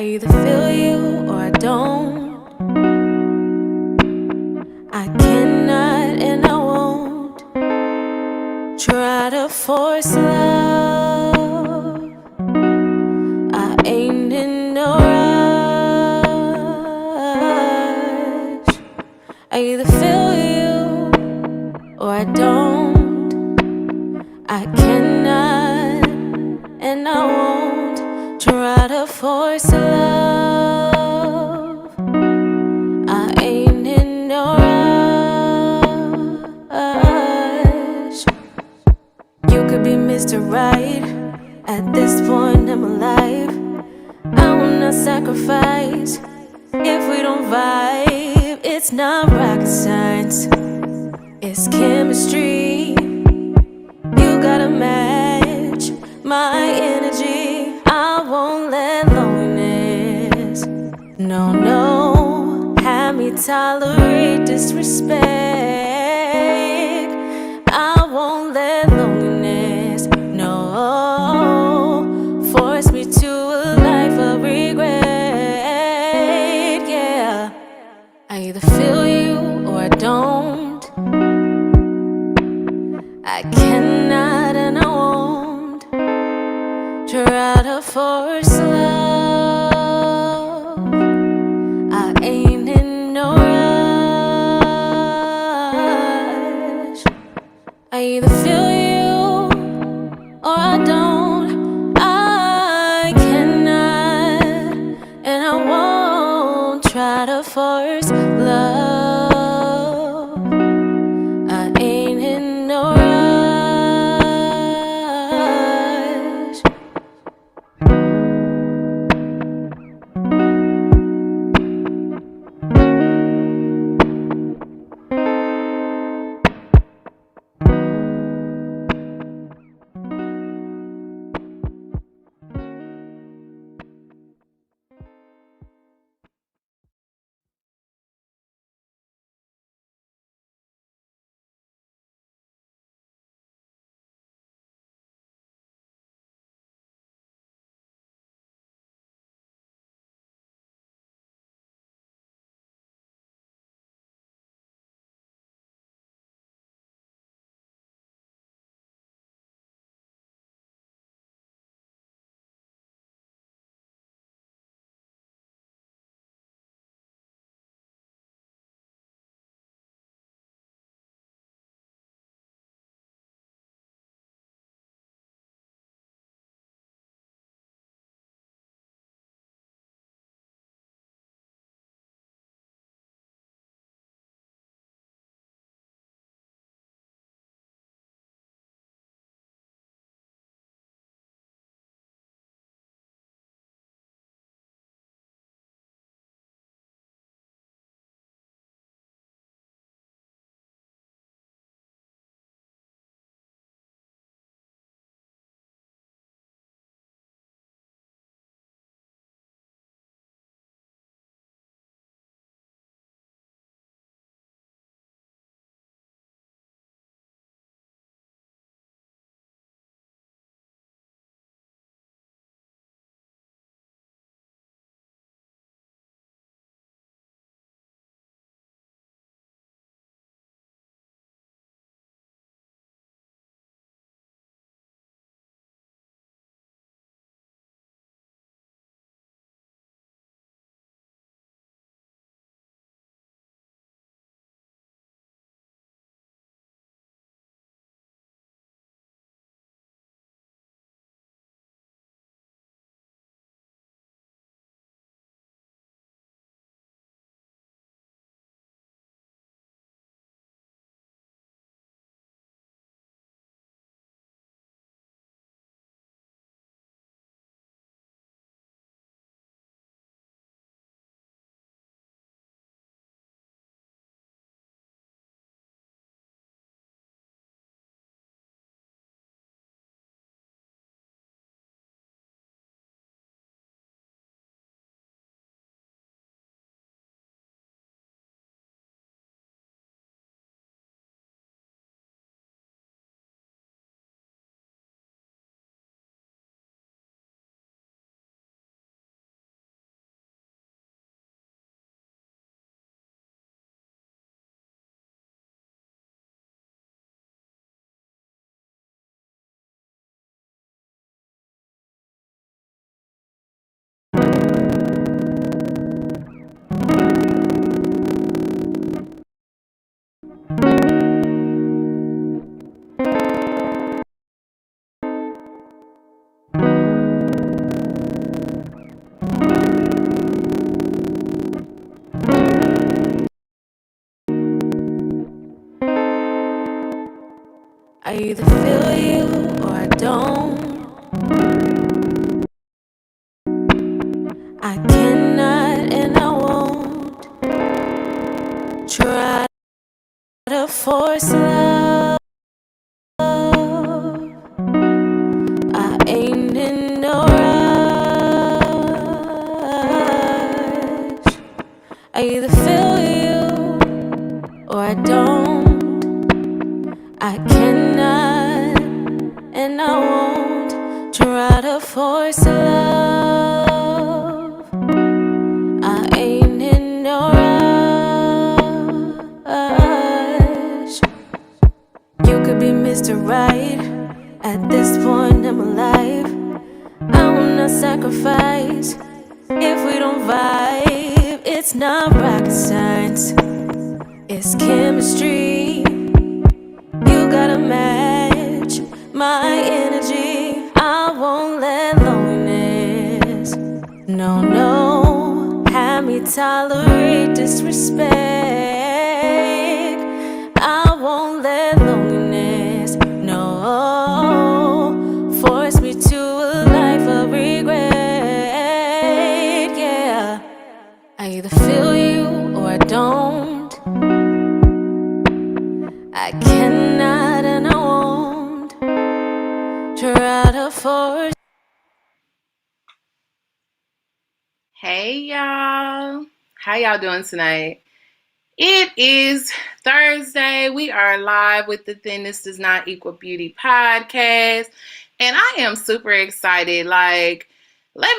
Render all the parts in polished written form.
I either feel you or I don't. I cannot and I won't try to force love. I ain't in no rush. I either feel you or I don't. I cannot and I won't try to force love. I ain't in no rush. You could be Mr. Right. At this point in my life, I will not sacrifice. If we don't vibe, it's not rocket science, it's chemistry. You gotta match my energy. I won't let loneliness, no, have me tolerate disrespect. I won't let loneliness, no, force me to a life of regret. Yeah, I either feel you or I don't. I cannot and I won't try to force love. I ain't in no rush. I either feel you or I don't. I cannot and I won't try to force love. I ain't in no rush. I either feel you or I don't. I cannot and I won't try to force love. I ain't in no rush. I either feel you or I don't. I cannot and I won't try to force love. I ain't in no rush. You could be Mr. Right at this point in my life. I will not sacrifice if we don't vibe. It's not rocket science, it's chemistry. You gotta match my energy. I won't let loneliness, no, no, have me tolerate disrespect. I won't let loneliness, no, force me to a life of regret. Yeah, I either feel you or I don't. I cannot and I won't try to force. Hey y'all, how y'all doing tonight? It is Thursday. We are live with the Thinness Does Not Equal Beauty podcast, and I am super excited. Let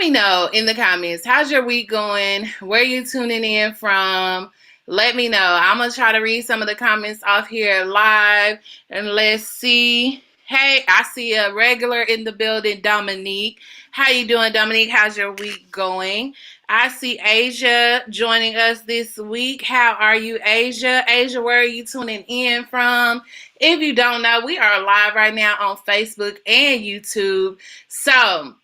me know in the comments, how's your week going? Where you tuning in from? Let me know. I'm gonna try to read some of the comments off here live, and let's see. Hey, I see a regular in the building, Dominique. How you doing, Dominique? How's your week going? I see Asia joining us this week. How are you, Asia? Asia, where are you tuning in from? If you don't know, we are live right now on Facebook and YouTube. So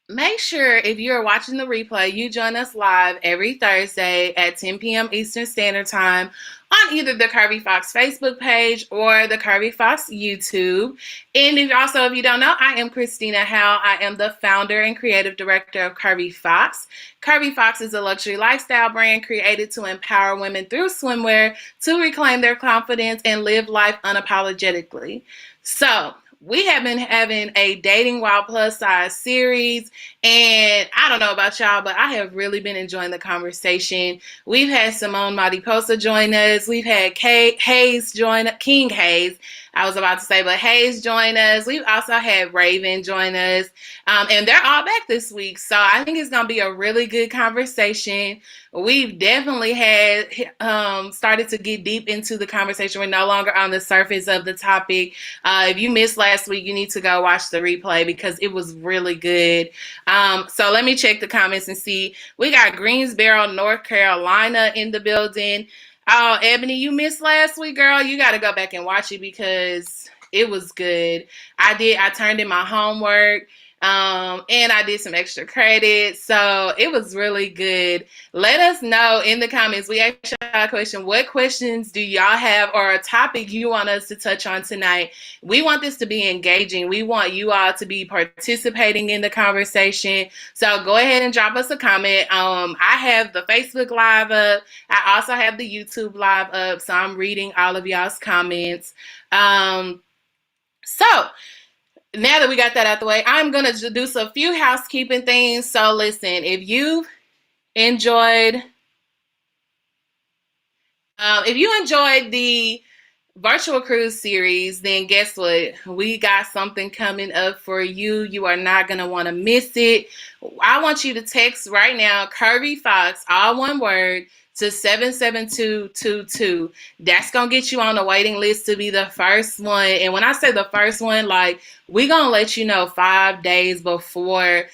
make sure if you're watching the replay, you join us live every Thursday at 10 p.m. Eastern Standard Time on either the Curvy Fox Facebook page or the Curvy Fox YouTube. And if you don't know, I am Christina Howe. I am the founder and creative director of Curvy Fox. Curvy Fox is a luxury lifestyle brand created to empower women through swimwear to reclaim their confidence and live life unapologetically. So, we have been having a Dating While Plus Size series, and I don't know about y'all, but I have really been enjoying the conversation. We've had Simone Mariposa join us. We've had Hayes join us, King Hayes, I was about to say, but Hayes join us. We've also had Raven join us, and they're all back this week. So I think it's going to be a really good conversation. We've definitely had started to get deep into the conversation. We're no longer on the surface of the topic. If you missed last week, you need to go watch the replay because it was really good. So let me check the comments and see. We got Greensboro, North Carolina in the building. Oh, Ebony, you missed last week, girl. You got to go back and watch it because it was good. I turned in my homework. And I did some extra credit. So it was really good. Let us know in the comments. We asked y'all a question. What questions do y'all have or a topic you want us to touch on tonight? We want this to be engaging. We want you all to be participating in the conversation. So go ahead and drop us a comment. I have the Facebook Live up. I also have the YouTube Live up. So I'm reading all of y'all's comments. So now that we got that out the way, I'm going to do a few housekeeping things. So listen, if you enjoyed the virtual cruise series, then guess what? We got something coming up for you. You are not going to want to miss it. I want you to text right now, Curvy Fox, all one word, to 77222. That's going to get you on the waiting list to be the first one. And when I say the first one, we're going to let you know 5 days before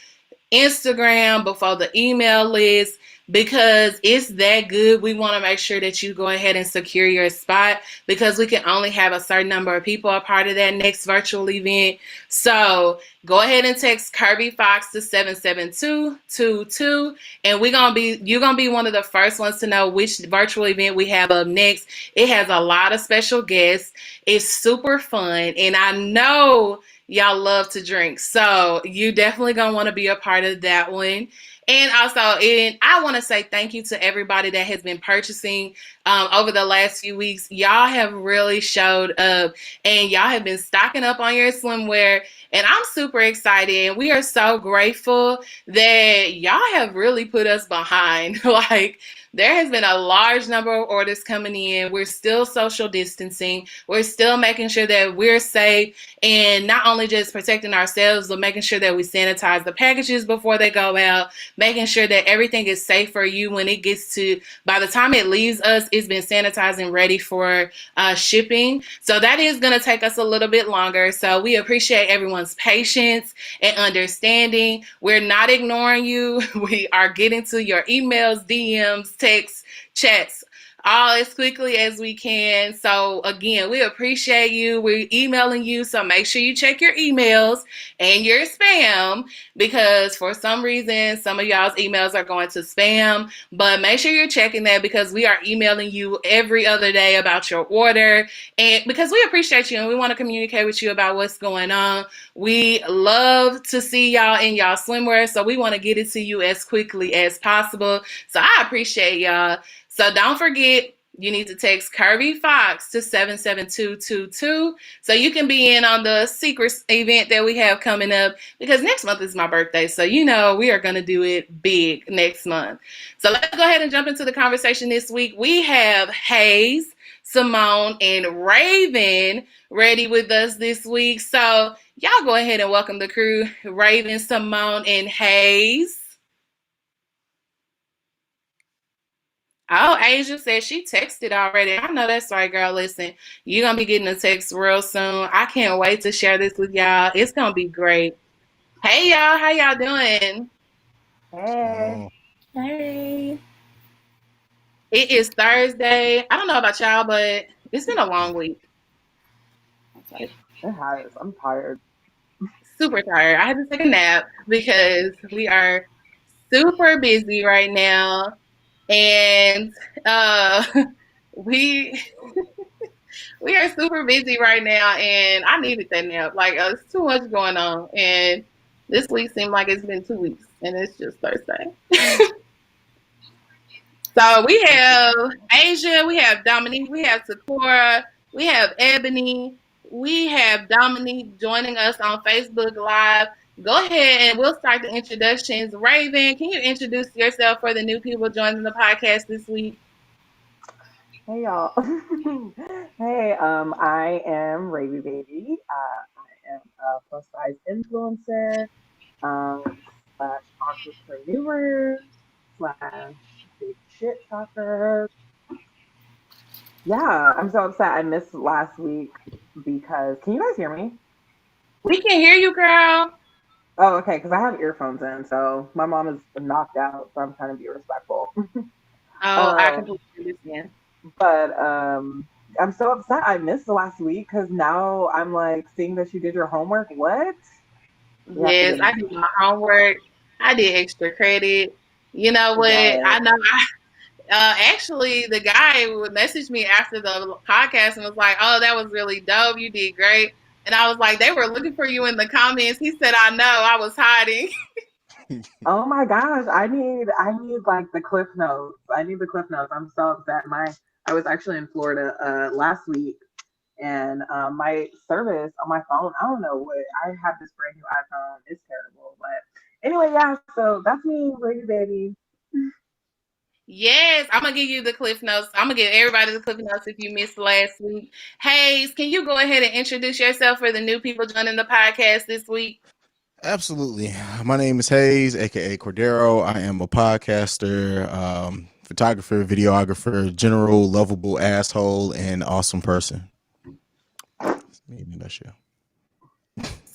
Instagram, before the email list, because it's that good. We want to make sure that you go ahead and secure your spot because we can only have a certain number of people a part of that next virtual event. So go ahead and text Kirby Fox to 77222, and you're gonna be one of the first ones to know which virtual event we have up next. It has a lot of special guests. It's super fun, and I know y'all love to drink, so you definitely gonna want to be a part of that one. And also, I want to say thank you to everybody that has been purchasing over the last few weeks. Y'all have really showed up, and y'all have been stocking up on your swimwear. And I'm super excited, and we are so grateful that y'all have really put us behind. Like, there has been a large number of orders coming in. We're still social distancing. We're still making sure that we're safe and not only just protecting ourselves, but making sure that we sanitize the packages before they go out, making sure that everything is safe for you when it gets to, by the time it leaves us, it's been sanitized and ready for shipping. So that is going to take us a little bit longer. So we appreciate everyone's patience and understanding. We're not ignoring you. We are getting to your emails, DMs, texts, chats, all as quickly as we can. So again, we appreciate you. We're emailing you, so make sure you check your emails and your spam, because for some reason some of y'all's emails are going to spam, but make sure you're checking that because we are emailing you every other day about your order, and because we appreciate you and we want to communicate with you about what's going on. We love to see y'all in y'all swimwear, so we want to get it to you as quickly as possible. So I appreciate y'all. So don't forget, you need to text Kirby Fox to 77222 so you can be in on the secret event that we have coming up, because next month is my birthday. So you know we are going to do it big next month. So let's go ahead and jump into the conversation this week. We have Hayes, Simone, and Raven ready with us this week. So y'all go ahead and welcome the crew, Raven, Simone, and Hayes. Oh, Asia said she texted already. I know that's right, girl. Listen, you're going to be getting a text real soon. I can't wait to share this with y'all. It's going to be great. Hey, y'all. How y'all doing? Hey. Oh, Hey. It is Thursday. I don't know about y'all, but it's been a long week. It has. I'm tired. Super tired. I had to take a nap because we are super busy right now. And uh, we we are super busy right now, and I needed that nap. Like, it's too much going on, and this week seemed like it's been 2 weeks, and it's just Thursday. So we have Asia, we have Dominique, we have Sakura, we have Ebony, we have Dominique joining us on Facebook Live. Go ahead and we'll start the introductions. Raven, can you introduce yourself for the new people joining the podcast this week? Hey y'all. Hey, I am Ravy Baby. I am a plus size influencer, um, slash entrepreneur, slash big shit talker. Yeah, I'm so upset I missed last week because can you guys hear me? We can hear you, girl. Oh, okay, because I have earphones in, so my mom is knocked out, so I'm trying to be respectful. Oh, I um, completely understand. But I'm so upset I missed the last week because now I'm like seeing that you did your homework. What? You have to Yes, get me. I did my homework. I did extra credit. You know what? I Yes. know. Actually, the guy would message me after the podcast and was like, "Oh, that was really dope. You did great." And I was like, "They were looking for you in the comments." He said, "I know. I was hiding." Oh my gosh, I need like the cliff notes. I need the cliff notes. I'm so upset. I was actually in Florida last week, and my service on my phone. I don't know what. I have this brand new iPhone. It's terrible. But anyway, yeah. So that's me, Lady Baby. Yes, I'm gonna give you the cliff notes. I'm gonna give everybody the cliff notes if you missed last week. Hayes, can you go ahead and introduce yourself for the new people joining the podcast this week? absolutely. My name is Hayes, aka Cordero. I am a podcaster, photographer, videographer, general lovable asshole, and awesome person. That's me in a nutshell.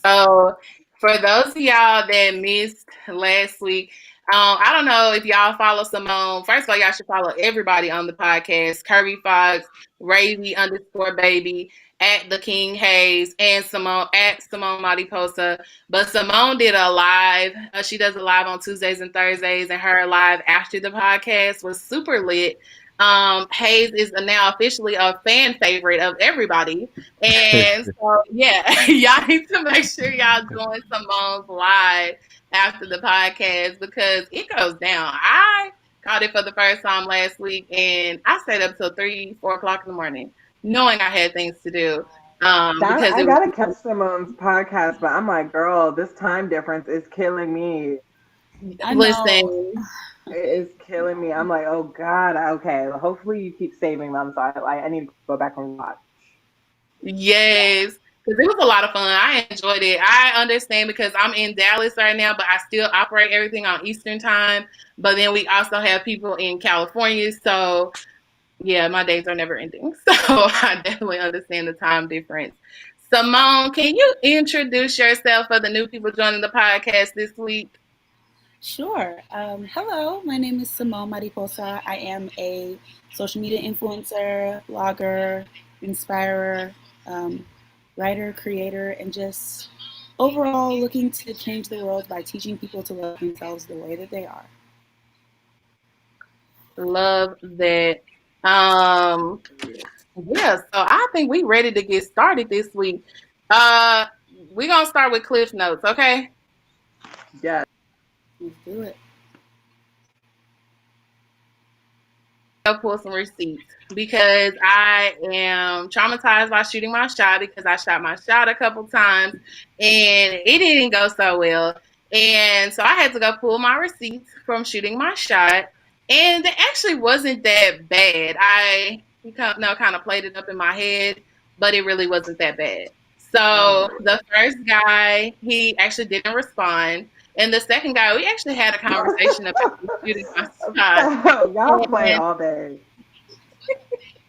So, for those of y'all that missed last week, I don't know if y'all follow Simone. First of all, y'all should follow everybody on the podcast. Kirby Fox, Ravy_baby, at the King Hayes, and Simone at Simone Mariposa. But Simone did a live. She does a live on Tuesdays and Thursdays, and her live after the podcast was super lit. Hayes is now officially a fan favorite of everybody. And so, yeah, y'all need to make sure y'all join Simone's live after the podcast because it goes down. I caught it for the first time last week and I stayed up till 3, 4 o'clock in the morning, knowing I had things to do. Because I it was gotta catch Simone's podcast, but I'm like, girl, this time difference is killing me. I know. listen. It is killing me. I'm like, oh God, okay. Hopefully you keep saving them, so I need to go back and watch. Yes, because it was a lot of fun. I enjoyed it. I understand because I'm in Dallas right now, but I still operate everything on Eastern time. But then we also have people in California, so yeah, my days are never ending. So I definitely understand the time difference. Simone, can you introduce yourself for the new people joining the podcast this week? Sure. Hello, my name is Simone Mariposa. I am a social media influencer, blogger, inspirer, writer, creator, and just overall looking to change the world by teaching people to love themselves the way that they are. Love that. Um, yeah, so I think we ready to get started this week. Uh, we're gonna start with Cliff Notes, okay? Yes. Let's do it. I'll pull some receipts because I am traumatized by shooting my shot because I shot my shot a couple times and it didn't go so well. And so I had to go pull my receipts from shooting my shot. And it actually wasn't that bad. I kind of played it up in my head, but it really wasn't that bad. So the first guy, he actually didn't respond. And the second guy, we actually had a conversation about shooting my shot. Y'all play all day.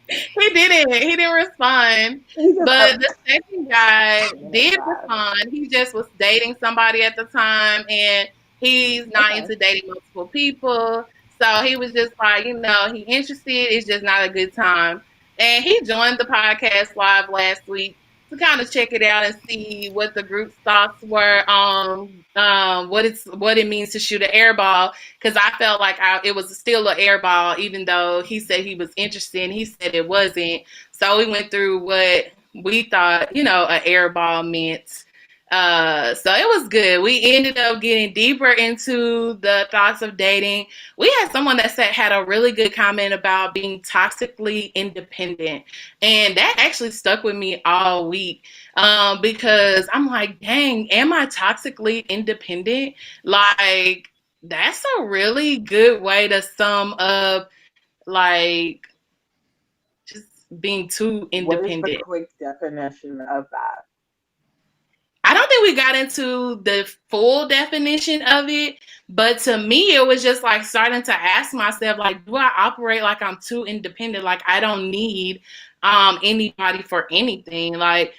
He didn't. He didn't respond. But the second guy did respond. He just was dating somebody at the time, and he's not into dating multiple people. So he was just like, he interested. It's just not a good time. And he joined the podcast live last week to kind of check it out and see what the group's thoughts were on what it means to shoot an air ball. Because I felt like it was still an air ball, even though he said he was interested. He said it wasn't. So we went through what we thought, an air ball meant. So it was good. We ended up getting deeper into the thoughts of dating. We had someone that had a really good comment about being toxically independent. And that actually stuck with me all week because I'm like, dang, am I toxically independent? Like, that's a really good way to sum up, like, just being too independent. What is the quick definition of that? I don't think we got into the full definition of it, but to me, it was just like starting to ask myself, like, do I operate like I'm too independent? Like, I don't need anybody for anything. Like,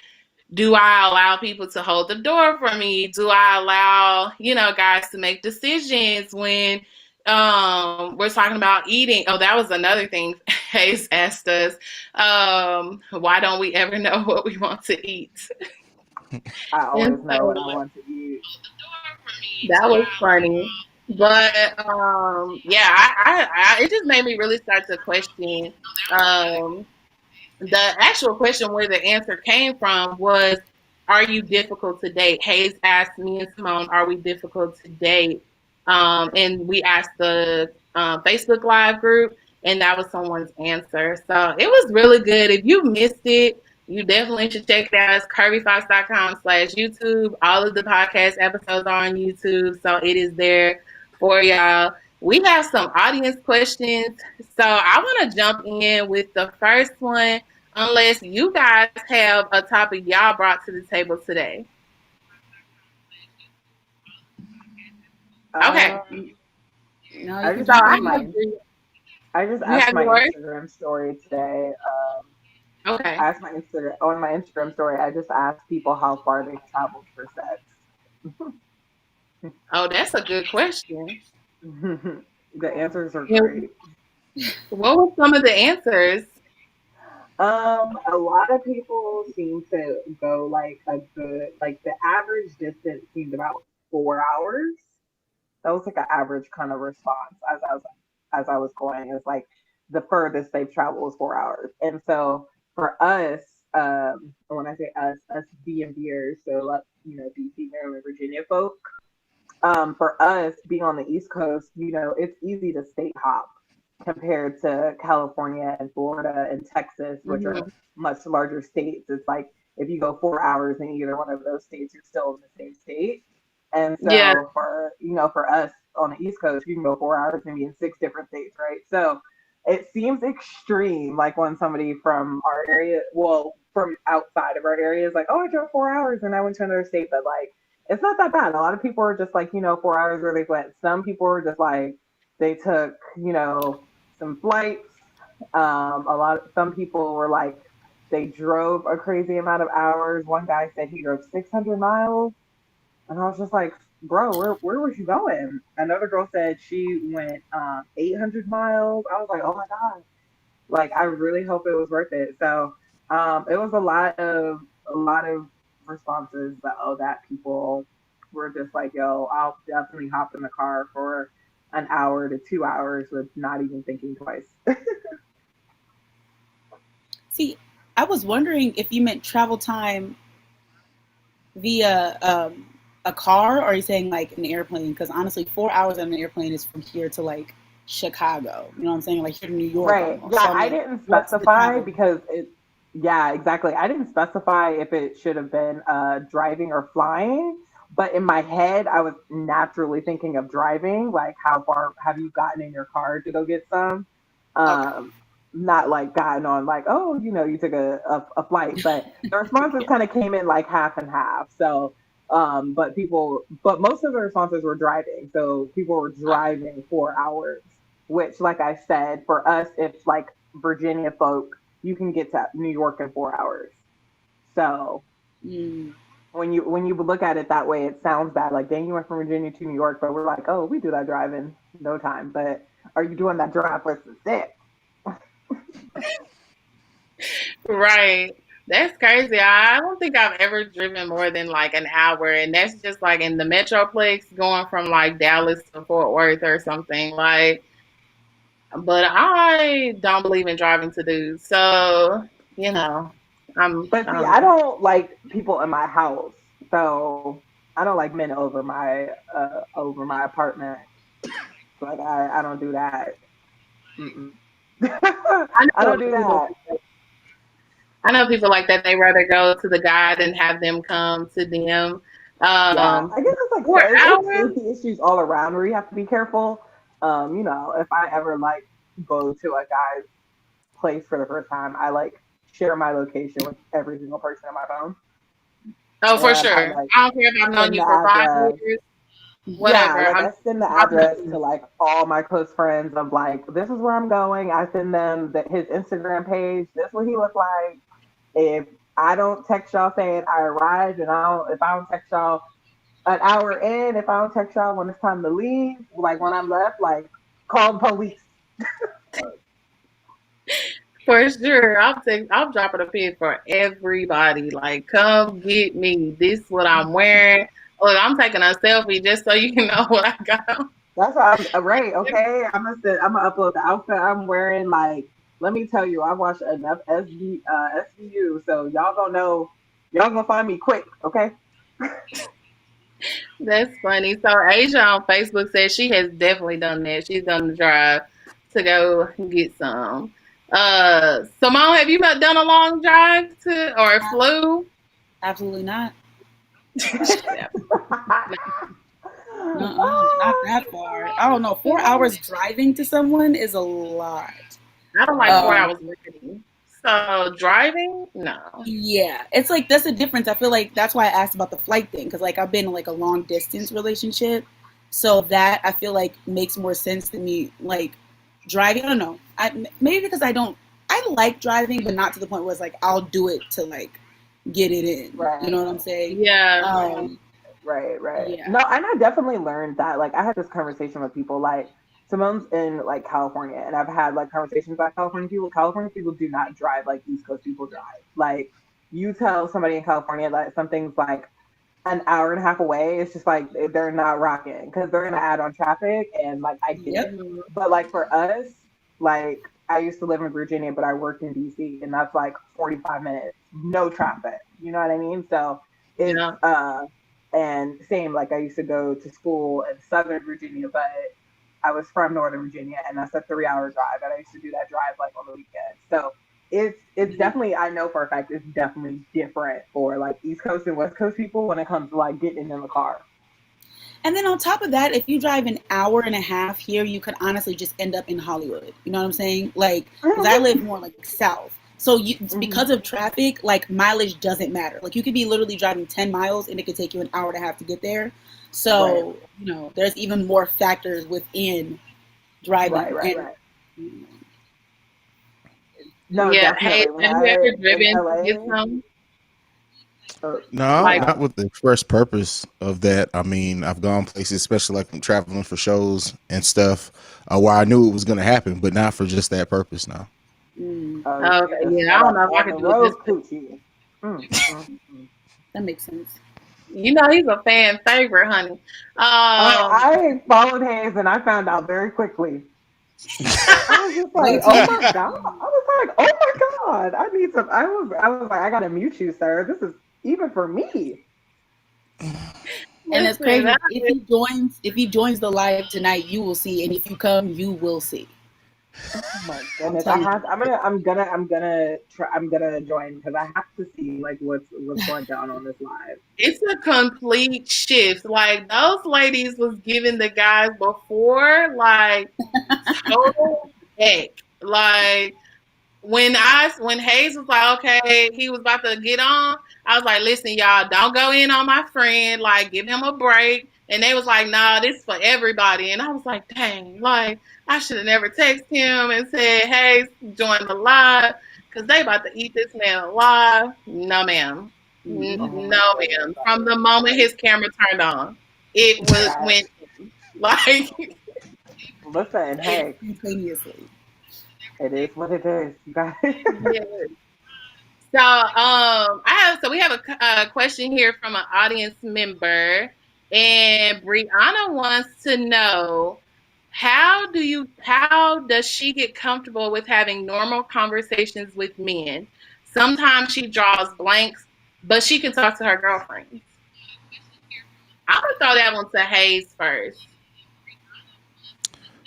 do I allow people to hold the door for me? Do I allow, guys to make decisions when we're talking about eating? Oh, that was another thing Hayes asked us. Why don't we ever know what we want to eat? I always know what I want to eat. That was funny. But it just made me really start to question the actual question where the answer came from was, are you difficult to date? Hayes asked me and Simone, are we difficult to date? And we asked the Facebook Live group, and that was someone's answer. So it was really good. If you missed it, you definitely should check it out. It's kirbyfox.com/YouTube. All of the podcast episodes are on YouTube, so it is there for y'all. We have some audience questions, so I want to jump in with the first one, unless you guys have a topic y'all brought to the table today. Okay. No, I you just can asked jump in. my Instagram story today. Okay. I asked on my Instagram story. I just asked people how far they traveled for sex. Oh, that's a good question. The answers are And great. what were some of the answers? A lot of people seem to go like a good, like the average distance seemed about 4 hours. That was like an average kind of response as I was going. It's like the furthest they've traveled was 4 hours. And so for us, when I say us DMVers, so DC, Maryland, Virginia folk, for us being on the East Coast, it's easy to state hop compared to California and Florida and Texas, which are Mhm. much larger states. It's like if you go 4 hours in either one of those states, you're still in the same state. And Yeah, so for us on the East Coast, you can go 4 hours and be in six different states, right? So it seems extreme, like when somebody from our area, well, from outside of our area is like, oh, I drove 4 hours and I went to another state, but like it's not that bad. A lot of people are just like, 4 hours where they went. Some people were just like they took, some flights. Some people were like they drove a crazy amount of hours. One guy said he drove 600 miles, and I was just like, bro, where was you going? Another girl said she went 800 miles. I was like, oh my god, like I really hope it was worth it. So it was a lot of responses that people were just like, yo, I'll definitely hop in the car for an hour to 2 hours with not even thinking twice. See, I was wondering if you meant travel time via a car, or are you saying like an airplane? Because honestly, 4 hours on an airplane is from here to like Chicago. You know what I'm saying? Like here to New York Right. almost. Yeah, So I'm I like, didn't what's the specify travel? because yeah, exactly. I didn't specify if it should have been driving or flying, but in my head, I was naturally thinking of driving. Like, how far have you gotten in your car to go get some? Okay. Um, Not like gotten on like, oh, you took a flight, but the responses kind of came in like half and half. So, but most of the responses were driving. So people were driving 4 hours, which, like I said, for us, it's like Virginia folk, you can get to New York in 4 hours. So Mm. when you look at it that way, it sounds bad. Like, dang, you went from Virginia to New York, but we're like, oh, we do that drive in no time. But are you doing that drive for success? right. That's crazy. I don't think I've ever driven more than like an hour, and that's just like in the Metroplex going from like Dallas to Fort Worth or something. Like, but I don't believe in driving to do. So, you know, But I see, don't I know. don't like people in my house, so I don't like men over my apartment. Like I don't do that. Mm-mm. I I know don't do people. that. I know people like that. They rather go to the guy than have them come to them. Yeah, I guess it's like 4 hours. it's safety issues all around where you have to be careful. If I ever like go to a guy's place for the first time, I like share my location with every single person on my phone, Oh, for and I sure. like I don't care if I've known send you the for 5 years, address. Yeah, whatever. like I'm I send the my address to business. like all my close friends of like, this is where I'm going. I send them his Instagram page. This is what he looked like. If I don't text y'all saying I arrived, and if I don't text y'all an hour in, if I don't text y'all when it's time to leave, like when I'm left, like call the police. For sure. I'm dropping a pin for everybody. Like, come get me. This is what I'm wearing. Look, I'm taking a selfie just so you can know what I got on. That's why I'm right. Okay, I'm gonna upload the outfit I'm wearing. Like, let me tell you, I watched enough SVU, so y'all gonna know. Y'all gonna find me quick. Okay. That's funny. So Asia on Facebook says she has definitely done that. She's done the drive to go get some. Simone, have you done a long drive to or flew? Absolutely not. Yeah. Not that far. I don't know. 4 hours driving to someone is a lot. I don't like four Um, hours waiting. So driving, no. yeah, it's like that's the difference. I feel like that's why I asked about the flight thing because like I've been in like a long distance relationship, so that I feel like makes more sense to me. Like driving, I don't know. Maybe because I don't. I like driving, but not to the point where it's like I'll do it to like get it in. You Right. know what I'm saying? Yeah. Um, Right. Yeah. No, and I definitely learned that. Like, I had this conversation with people. Like, Simone's in like California, and I've had like conversations about California people. California people do not drive like East Coast people drive. Like, you tell somebody in California that something's like an hour and a half away, it's just like they're not rocking because they're gonna add on traffic, and like I get Yep. it. But like for us, like I used to live in Virginia, but I worked in DC, and that's like 45 minutes, no traffic. You know what I mean? So it's Yeah. and same like I used to go to school in Southern Virginia, but I was from Northern Virginia, and that's a 3 hour drive, and I used to do that drive like on the weekend. So it's definitely, I know for a fact it's definitely different for like East Coast and West Coast people when it comes to like getting in the car. And then on top of that, if you drive an hour and a half here, you could honestly just end up in Hollywood. You know what I'm saying? Like, because I live more like south. So because of traffic, like mileage doesn't matter. Like you could be literally driving 10 miles and it could take you an hour and a half to get there. So, there's even more factors within driving. Right. No, Yeah. Hey, definitely. When have you ever in driven to get LA, some? No, Like, not with the express purpose of that. I mean, I've gone places, especially like I'm traveling for shows and stuff, where I knew it was going to happen, but not for just that purpose. Now, okay, you just yeah, I want don't a know if I on could the do it road just. coochie. That makes sense. You know, he's a fan favorite, honey. I followed Hayes, and I found out very quickly. I was just like, Wait till oh you my god! I was like, oh my god! I need some. I was like, I gotta mute you, sir. This is even for me. And it's Listen, crazy. If he joins the live tonight, you will see. And if you come, you will see. Oh my I'll goodness! tell you. I'm gonna join because I have to see like what's going down on this live. it's a complete shift. Like those ladies was giving the guys before, like total heck. Like when Hayes was like, okay, he was about to get on, I was like, listen, y'all, don't go in on my friend. Like, give him a break. And they was like, nah, this is for everybody. And I was like, dang, like I should have never texted him and said, hey, join the live, because they about to eat this man alive. No, ma'am. Oh my No, goodness! ma'am. From the moment his camera turned on, it was That, when like listen, hey, Instantaneously. it is what it is. You guys. yeah. So we have a question here from an audience member, and Brianna wants to know how does she get comfortable with having normal conversations with men? Sometimes she draws blanks, but she can talk to her girlfriends. I'm gonna throw that one to Hayes first.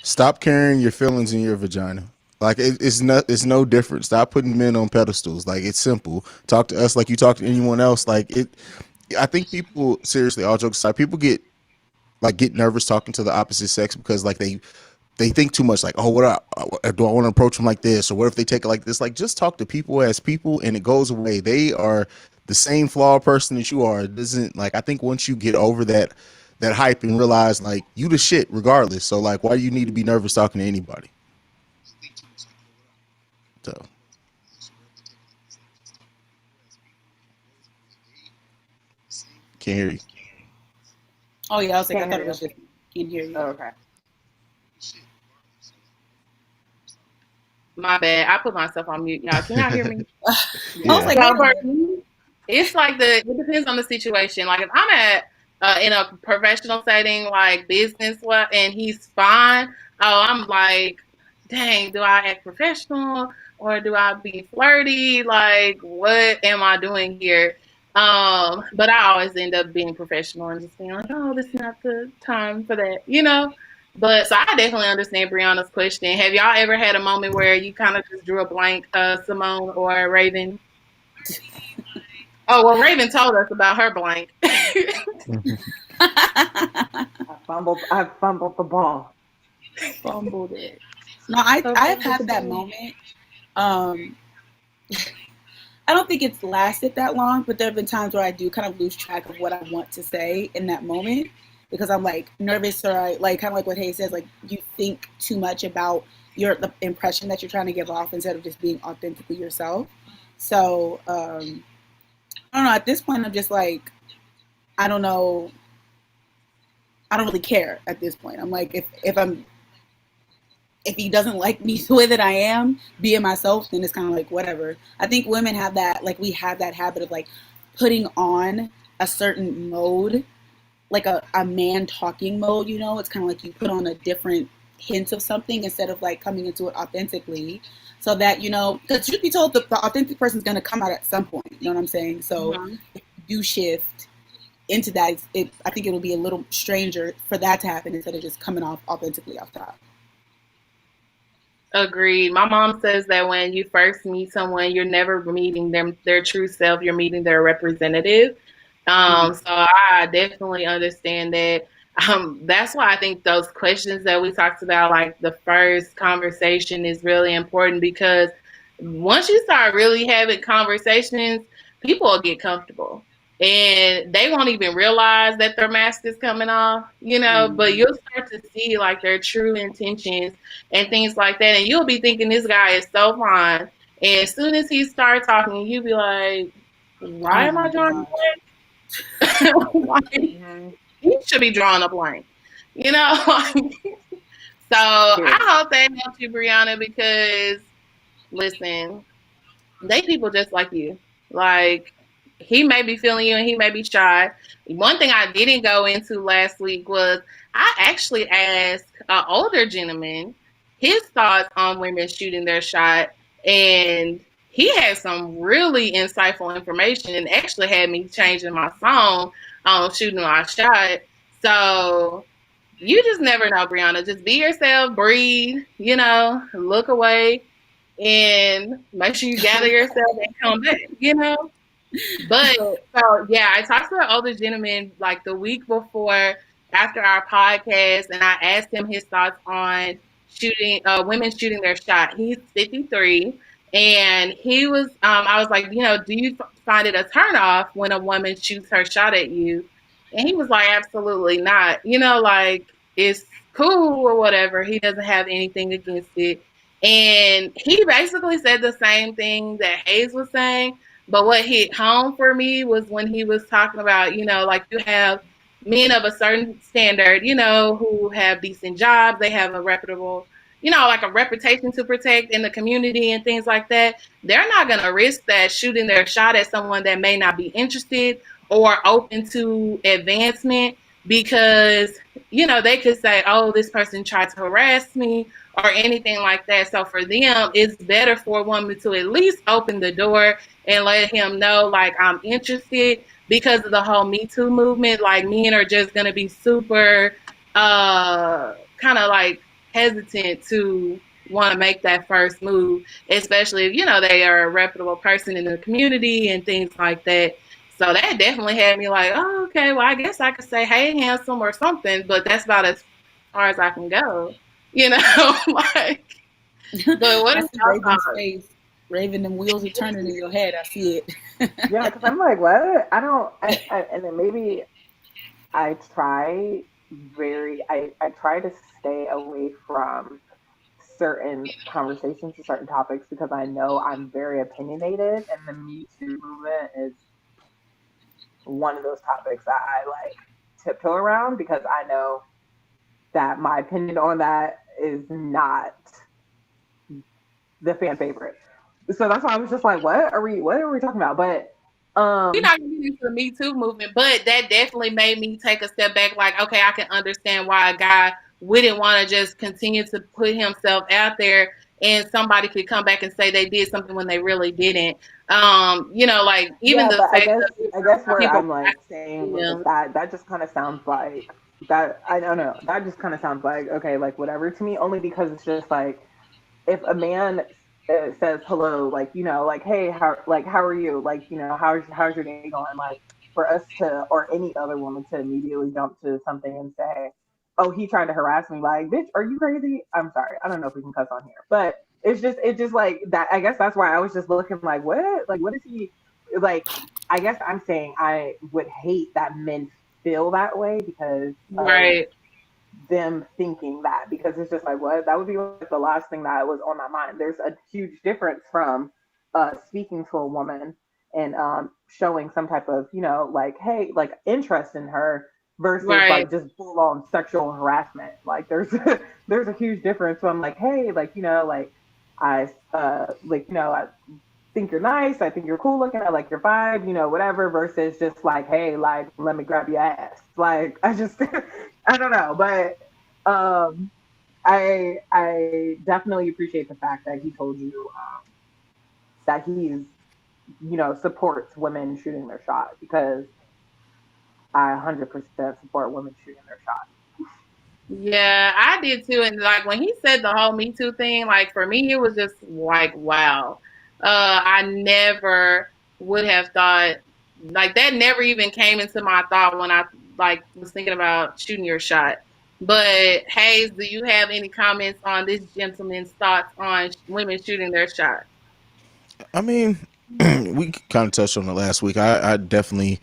stop carrying your feelings in your vagina. Like it's no different. Stop putting men on pedestals. Like it's simple. Talk to us like you talk to anyone else. Like it. I think people seriously, all jokes aside, people get nervous talking to the opposite sex because like they think too much. Like, oh, do I want to approach them like this, or what if they take it like this? Like, just talk to people as people, and it goes away. They are the same flawed person that you are. It doesn't like. I think once you get over that hype and realize like you the shit regardless. So like, why do you need to be nervous talking to anybody? So can't hear you. Oh yeah, I was like, I Can't thought hear it was you. just in here. Oh, okay. My bad. I put myself on mute, y'all. Can y'all hear me? I was like, So wait a for minute. me, it's like it depends on the situation. Like if I'm in a professional setting, like business, and he's fine. Oh, I'm like, dang, do I act professional or do I be flirty? Like, what am I doing here? But I always end up being professional and just being like, oh, this is not the time for that, you know? But so I definitely understand Brianna's question. Have y'all ever had a moment where you kind of just drew a blank, Simone or Raven? Oh, well, Raven told us about her blank. I fumbled the ball. Fumbled it. No, I've had that moment. I don't think it's lasted that long, but there have been times where I do kind of lose track of what I want to say in that moment because I'm like nervous or I like kind of like what Hayes says, like you think too much about the impression that you're trying to give off instead of just being authentically yourself. So I don't know. At this point, I'm just like, I don't know. I don't really care at this point. I'm like, if he doesn't like me the way that I am, being myself, then it's kind of like whatever. I think women have that, like we have that habit of like putting on a certain mode, like a man talking mode, you know? It's kind of like you put on a different hint of something instead of like coming into it authentically. So that, you know, because truth be told, the authentic person is going to come out at some point. You know what I'm saying? So if you do shift into that, I think it'll be a little stranger for that to happen instead of just coming off authentically off top. Agreed. My mom says that when you first meet someone, you're never meeting their true self. You're meeting their representative. So I definitely understand that. That's why I think those questions that we talked about, like the first conversation, is really important because once you start really having conversations, people will get comfortable and they won't even realize that their mask is coming off, but you'll start to see like their true intentions and things like that. And you'll be thinking this guy is so fine. And as soon as he starts talking, you'll be like, why Oh am my I drawing gosh. a blank? Like, he should be drawing a blank, you know? So I Period. hope that helps you, Brianna, because listen, they people just like you. Like, he may be feeling you and he may be shy. One thing I didn't go into last week was I actually asked an older gentleman his thoughts on women shooting their shot, and he had some really insightful information and actually had me changing my song on shooting my shot. So you just never know, Brianna. Just be yourself, breathe, look away, and make sure you gather yourself and come back. But so yeah, I talked to an older gentleman like the week before after our podcast, and I asked him his thoughts on shooting women shooting their shot. He's 53, and he was I was like, do you find it a turnoff when a woman shoots her shot at you? And he was like, absolutely not. Like it's cool or whatever. He doesn't have anything against it. And he basically said the same thing that Hayes was saying. But what hit home for me was when he was talking about, like you have men of a certain standard, who have decent jobs, they have a reputable, like a reputation to protect in the community and things like that. They're not going to risk that shooting their shot at someone that may not be interested or open to advancement because, they could say, oh, this person tried to harass me or anything like that. So for them, it's better for a woman to at least open the door and let him know, like, I'm interested because of the whole Me Too movement. Like, men are just going to be super kind of like hesitant to want to make that first move, especially if, they are a reputable person in the community and things like that. So that definitely had me like, oh, okay, well, I guess I could say, hey, handsome or something, but that's about as far as I can go, like, but what I is see your Raven's thoughts? face. Raven, them wheels are turning in your head. I see it. Yeah, because I'm like, what? I don't. And then maybe I try I try to stay away from certain conversations and certain topics because I know I'm very opinionated, and the Me Too movement is one of those topics that I like tiptoe around because I know that my opinion on that is not the fan favorite. So that's why I was just like, what are we talking about? But We're not going to get into the Me Too movement, but that definitely made me take a step back. Like, okay, I can understand why a guy wouldn't want to just continue to put himself out there and somebody could come back and say they did something when they really didn't. Like even yeah, the but I fact guess I guess that where people I'm like saying like them. that just kind of sounds like that. I don't know. That just kind of sounds like okay, like whatever to me. Only because it's just like if a man says hello, like like hey, how are you? Like how's your day going? Like for us to or any other woman to immediately jump to something and say, oh, he trying to harass me. Like, bitch, are you crazy? I'm sorry, I don't know if we can cuss on here, but it's just like that. I guess that's why I was just looking like what? Like what is he like? I guess I'm saying I would hate that men feel that way because of Right. them thinking that because it's just like what that would be like the last thing that was on my mind. There's a huge difference from speaking to a woman and showing some type of like hey like interest in her versus Right. like just full on sexual harassment. Like there's there's a huge difference from like, hey, like, like I think you're nice, I think you're cool looking, I like your vibe, whatever, versus just like, hey, like, let me grab your ass. Like, I just I don't know. But I definitely appreciate the fact that he told you that he's supports women shooting their shot, because I 100% support women shooting their shot. Yeah, I did too. And like when he said the whole Me Too thing, like for me, it was just like, wow. I never would have thought, like that never even came into my thought when I like was thinking about shooting your shot. But Hayes, do you have any comments on this gentleman's thoughts on women shooting their shot? I mean, we kind of touched on it last week. I definitely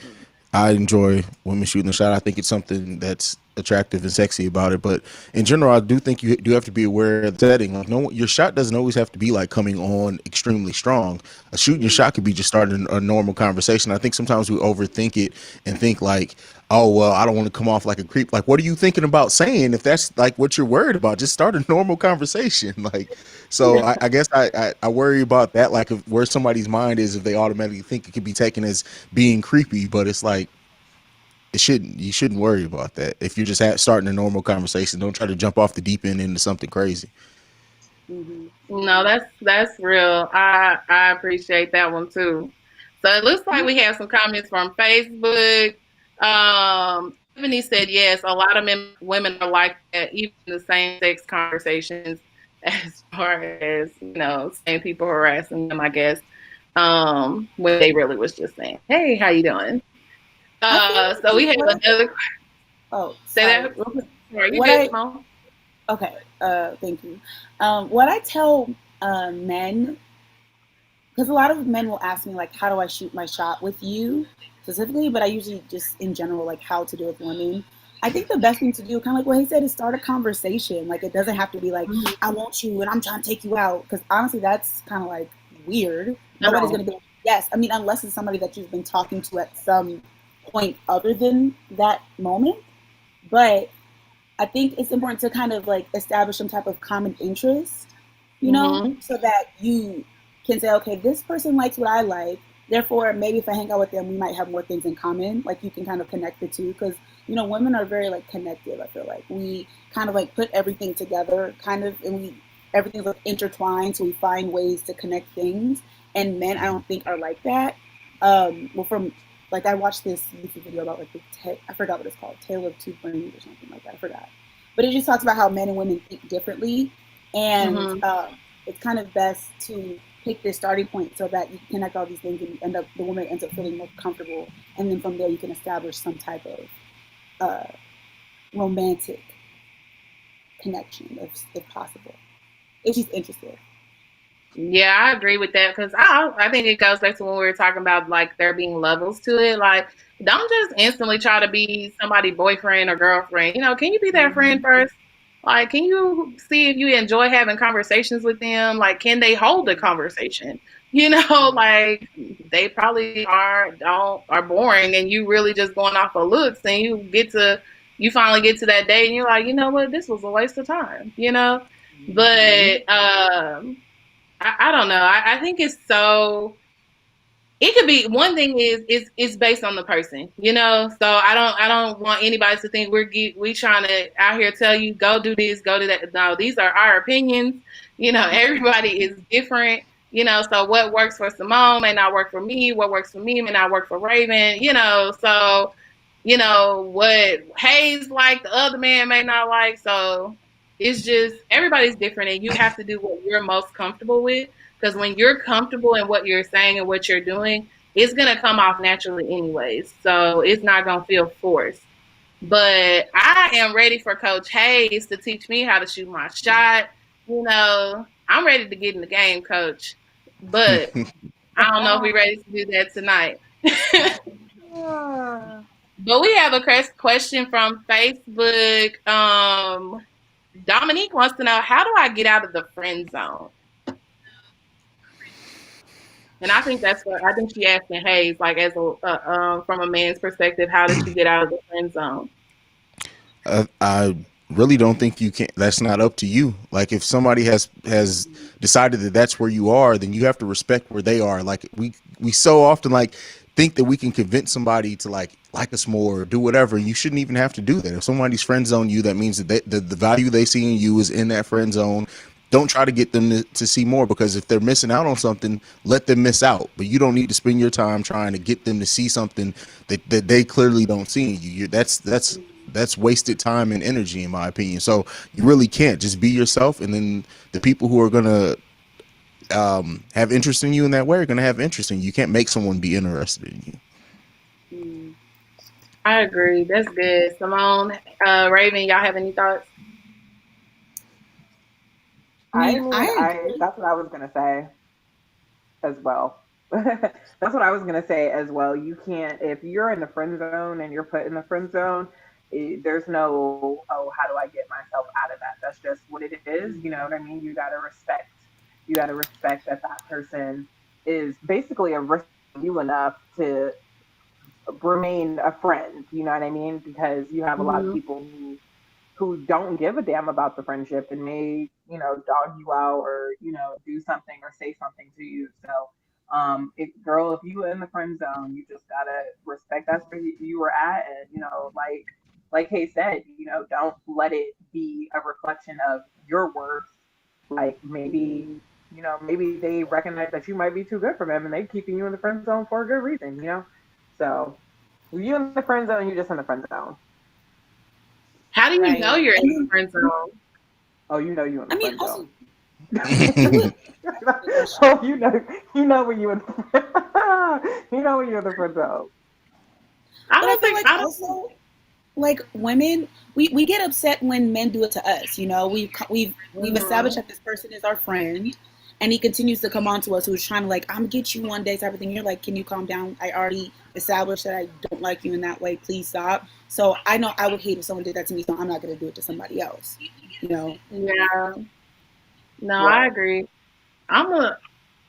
I enjoy women shooting the shot. I think it's something that's attractive and sexy about it. But in general, I do think you do have to be aware of the setting. Like, no, your shot doesn't always have to be like coming on extremely strong. A shooting your shot could be just starting a normal conversation. I think sometimes we overthink it and think like, oh well, I don't want to come off like a creep. Like, what are you thinking about saying? If that's like what you're worried about, just start a normal conversation. Like, so I guess I worry about that. Like, if, where somebody's mind is if they automatically think it could be taken as being creepy, but it's like it shouldn't. You shouldn't worry about that. If you're just starting a normal conversation, don't try to jump off the deep end into something crazy. Mm-hmm. No, that's real. I appreciate that one too. So it looks like we have some comments from Facebook. Tiffany said yes, a lot of women are like that, even the same sex conversations, as far as same people harassing them, I guess. When they really was just saying, "Hey, how you doing?" I feel So we have like another. oh, Say sorry. that. Sorry, you What good, I Simone? Okay, thank you. What I tell men, because a lot of men will ask me like, how do I shoot my shot with you specifically? But I usually just in general like how to do it with women. I think the best thing to do, kind of like what he said, is start a conversation. Like it doesn't have to be like, I want you and I'm trying to take you out, because honestly, that's kind of like weird. Nobody's No. gonna be like, yes. I mean, unless it's somebody that you've been talking to at some point other than that moment. But I think it's important to kind of like establish some type of common interest, Mm-hmm. so that you can say, okay, this person likes what I like. Therefore, maybe if I hang out with them, we might have more things in common. Like you can kind of connect the two, because women are very like connected. I feel like we kind of like put everything together, kind of, and we everything's like intertwined, so we find ways to connect things. And men, I don't think are like that. Well, from like I watched this YouTube video about like I forgot what it's called, Tale of Two Brains or something like that. I forgot, but it just talks about how men and women think differently, and Mm-hmm. it's kind of best to pick this starting point so that you can connect all these things and the woman ends up feeling more comfortable, and then from there you can establish some type of uh, romantic connection if possible, if she's interested. Yeah, I agree with that because I think it goes back to when we were talking about like there being levels to it. Like, don't just instantly try to be somebody's boyfriend or girlfriend. Can you be their friend Mhm. first? Like, can you see if you enjoy having conversations with them? Like, can they hold a conversation? Like they probably are boring, and you really just going off of looks, and you finally get to that day, and you're like, you know what, this was a waste of time. Mhm. But I don't know. I think it's so. It could be one thing is it's based on the person. So I don't want anybody to think we trying to out here tell you go do this, go do that. No, these are our opinions. Everybody is different. So what works for Simone may not work for me. What works for me may not work for Raven. So what Hayes like, the other man may not like. So it's just everybody's different, and you have to do what you're most comfortable with. Because when you're comfortable in what you're saying and what you're doing, it's going to come off naturally anyways. So it's not going to feel forced. But I am ready for Coach Hayes to teach me how to shoot my shot. I'm ready to get in the game, Coach. But I don't know if we're ready to do that tonight. Ah. But we have a question from Facebook. Dominique wants to know, how do I get out of the friend zone? And I think that's what I think she asking Hayes, like as a from a man's perspective, how did you get out of the friend zone? I really don't think you can. That's not up to you. Like if somebody has decided that that's where you are, then you have to respect where they are. Like we so often like think that we can convince somebody to like us more or do whatever. You shouldn't even have to do that. If somebody's friend zone you, that means that the value they see in you is in that friend zone. Don't try to get them to see more, because if they're missing out on something, let them miss out. But you don't need to spend your time trying to get them to see something that they clearly don't see in you. That's wasted time and energy, in my opinion. So you really can't. Just be yourself, and then the people who are gonna have interest in you in that way are gonna have interest in you. You can't make someone be interested in you. I agree. That's good. Simone, Raven, y'all have any thoughts? I I mean, mean, I I agree. that's what I was gonna say as well. That's what I was gonna say as well. You can't, if you're in the friend zone and you're put in the friend zone. There's no, oh, how do I get myself out of that? That's just what it is. You know what I mean? You gotta respect. You gotta respect that that person is basically a risk you enough to remain a friend. You know what I mean? Because you have a lot of Mm-hmm. people who don't give a damn about the friendship and may, dog you out or, do something or say something to you. So, if girl, if you in the friend zone, you just gotta respect that's where you were at, and like Kay said, don't let it be a reflection of your worth. Like maybe, maybe they recognize that you might be too good for them, and they keeping you in the friend zone for a good reason. So, if you in the friend zone, you just in the friend zone. How do you know Right. you're in And the then, friend zone? Oh, you in I the mean, friend also, zone. I would a question. Oh, you know when you in you know when you're in the friend zone. I But I don't feel think like I don't. also, like women, we get upset when men do it to us. We've established Mhm. that this person is our friend, and he continues to come on to us who's trying to like, I'm gonna get you one day type of thing. You're like, can you calm down? I already established that I don't like you in that way. Please stop. So I know I would hate if someone did that to me, so I'm not gonna do it to somebody else. You know. Yeah, no, I Right. agree. I'm a.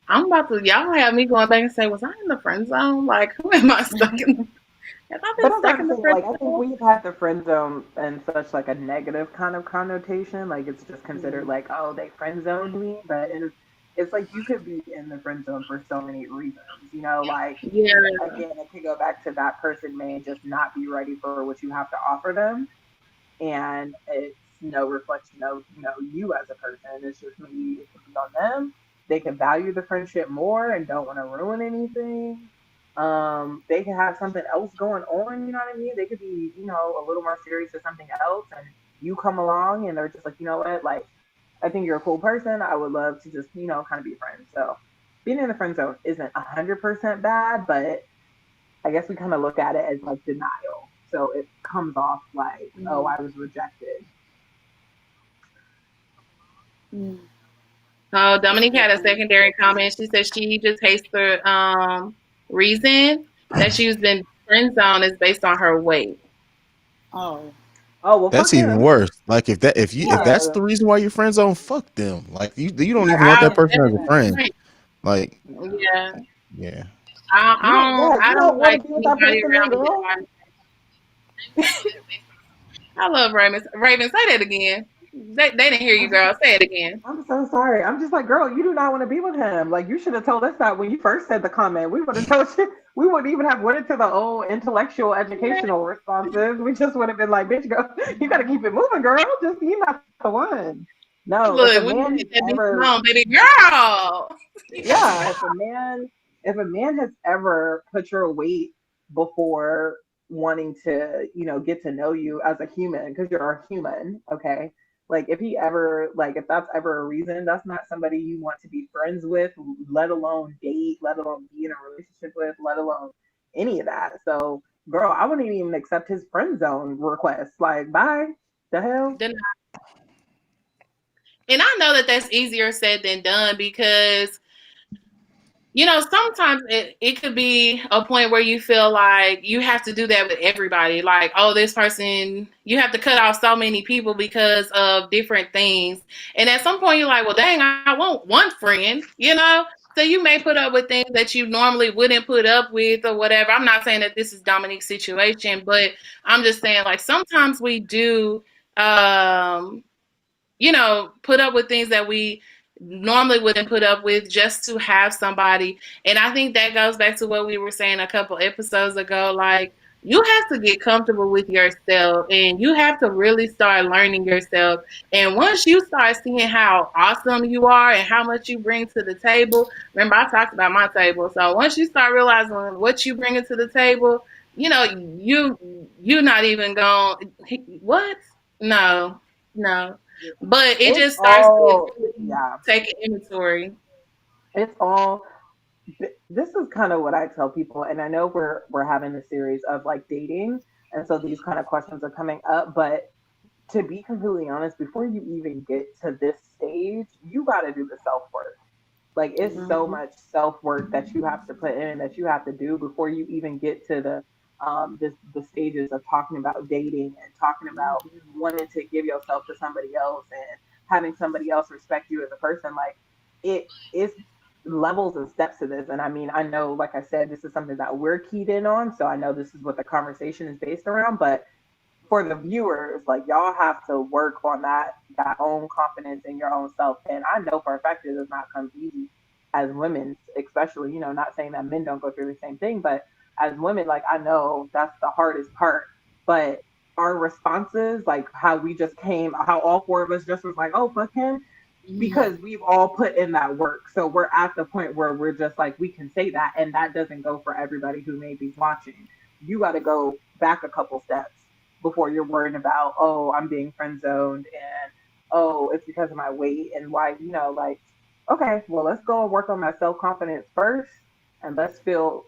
I'm about to. Y'all have me going back and say, was I in the friend zone? Like, who am I stuck in? Have I But been I'm stuck about in to the say, friend like, I think zone? we've had the friend zone in such like a negative kind of connotation. Like, it's just considered Mm, like, oh, they friend zoned me. But it's like you could be in the friend zone for so many reasons. Like, Yeah. again, it could go back to that person may just not be ready for what you have to offer them, and it's no reflection of you as a person. It's just maybe it could be on them. They can value the friendship more and don't want to ruin anything. They can have something else going on. You know what I mean? They could be a little more serious or something else, and you come along and they're just like, you know what, like, I think you're a cool person. I would love to just kind of be friends. So being in the friend zone isn't 100% bad, but I guess we kind of look at it as like denial. So it comes off like, oh, mm, I was rejected. mm. Oh, That's a Dominique good had a point. secondary comment. She said she just hates the reason that she's been friend zone is based on her weight. Oh, Oh well, That's fuck even him. worse. Like if that's Yeah, the reason why you're friend zone, fuck them. Like you don't like even I want that I can't person stand as a that. friend. definitely, Like yeah. yeah. You don't, yeah, I you don't don't want to like be with that anybody person, then, around me with girl. my. I love Raven. Raven, say that again. They didn't hear you, girl. Say it again. I'm so sorry. I'm just like, girl, you do not want to be with him. Like, you should have told us that when you first said the comment. We would have told you. We wouldn't even have went into the old intellectual, educational responses. We just would have been like, bitch, girl, you got to keep it moving, girl. Just you're not the one. No, if a Look, we man has need that be ever, Simone, baby girl. yeah, if a man has ever put your weight before wanting to get to know you as a human, because you're a human, okay, like if he ever, like, if that's ever a reason, that's not somebody you want to be friends with, let alone date, let alone be in a relationship with, let alone any of that. So girl, I wouldn't even accept his friend zone request. Like, bye. The hell. Then, and I know that that's easier said than done because sometimes it could be a point where you feel like you have to do that with everybody. Like, oh, this person, you have to cut off so many people because of different things. And at some point, you're like, well, dang, I want one friend. So you may put up with things that you normally wouldn't put up with or whatever. I'm not saying that this is Dominique's situation, but I'm just saying like sometimes we do um put up with things that we normally wouldn't put up with just to have somebody. And I think that goes back to what we were saying a couple episodes ago. Like, you have to get comfortable with yourself and you have to really start learning yourself. And once you start seeing how awesome you are and how much you bring to the table, remember, I talked about my table. So once you start realizing what you bring to the table, you're not even going, what? No, no. But it It's just starts with all, really yeah, taking inventory. it's all. This is kind of what I tell people, and I know we're having a series of like dating, and so these kind of questions are coming up. But to be completely honest, before you even get to this stage, you got to do the self work. Like it's so Mhm. much self work that you have to put in, that you have to do before you even get to the stages of talking about dating and talking about wanting to give yourself to somebody else and having somebody else respect you as a person. Like it is levels and steps to this. And I mean, I know, like I said, this is something that we're keyed in on, so I know this is what the conversation is based around. But for the viewers, like y'all have to work on that own confidence in your own self. And I know for a fact it does not come easy as women, especially, not saying that men don't go through the same thing, but as women, like I know that's the hardest part. But our responses, like how we just came, how all four of us just was like, oh fuck him, Mhm. because we've all put in that work. So we're at the point where we're just like, we can say that. And that doesn't go for everybody who may be watching. You got to go back a couple steps before you're worrying about, oh, I'm being friend zoned and, oh, it's because of my weight and why, like, okay, well, let's go and work on my self confidence first and let's feel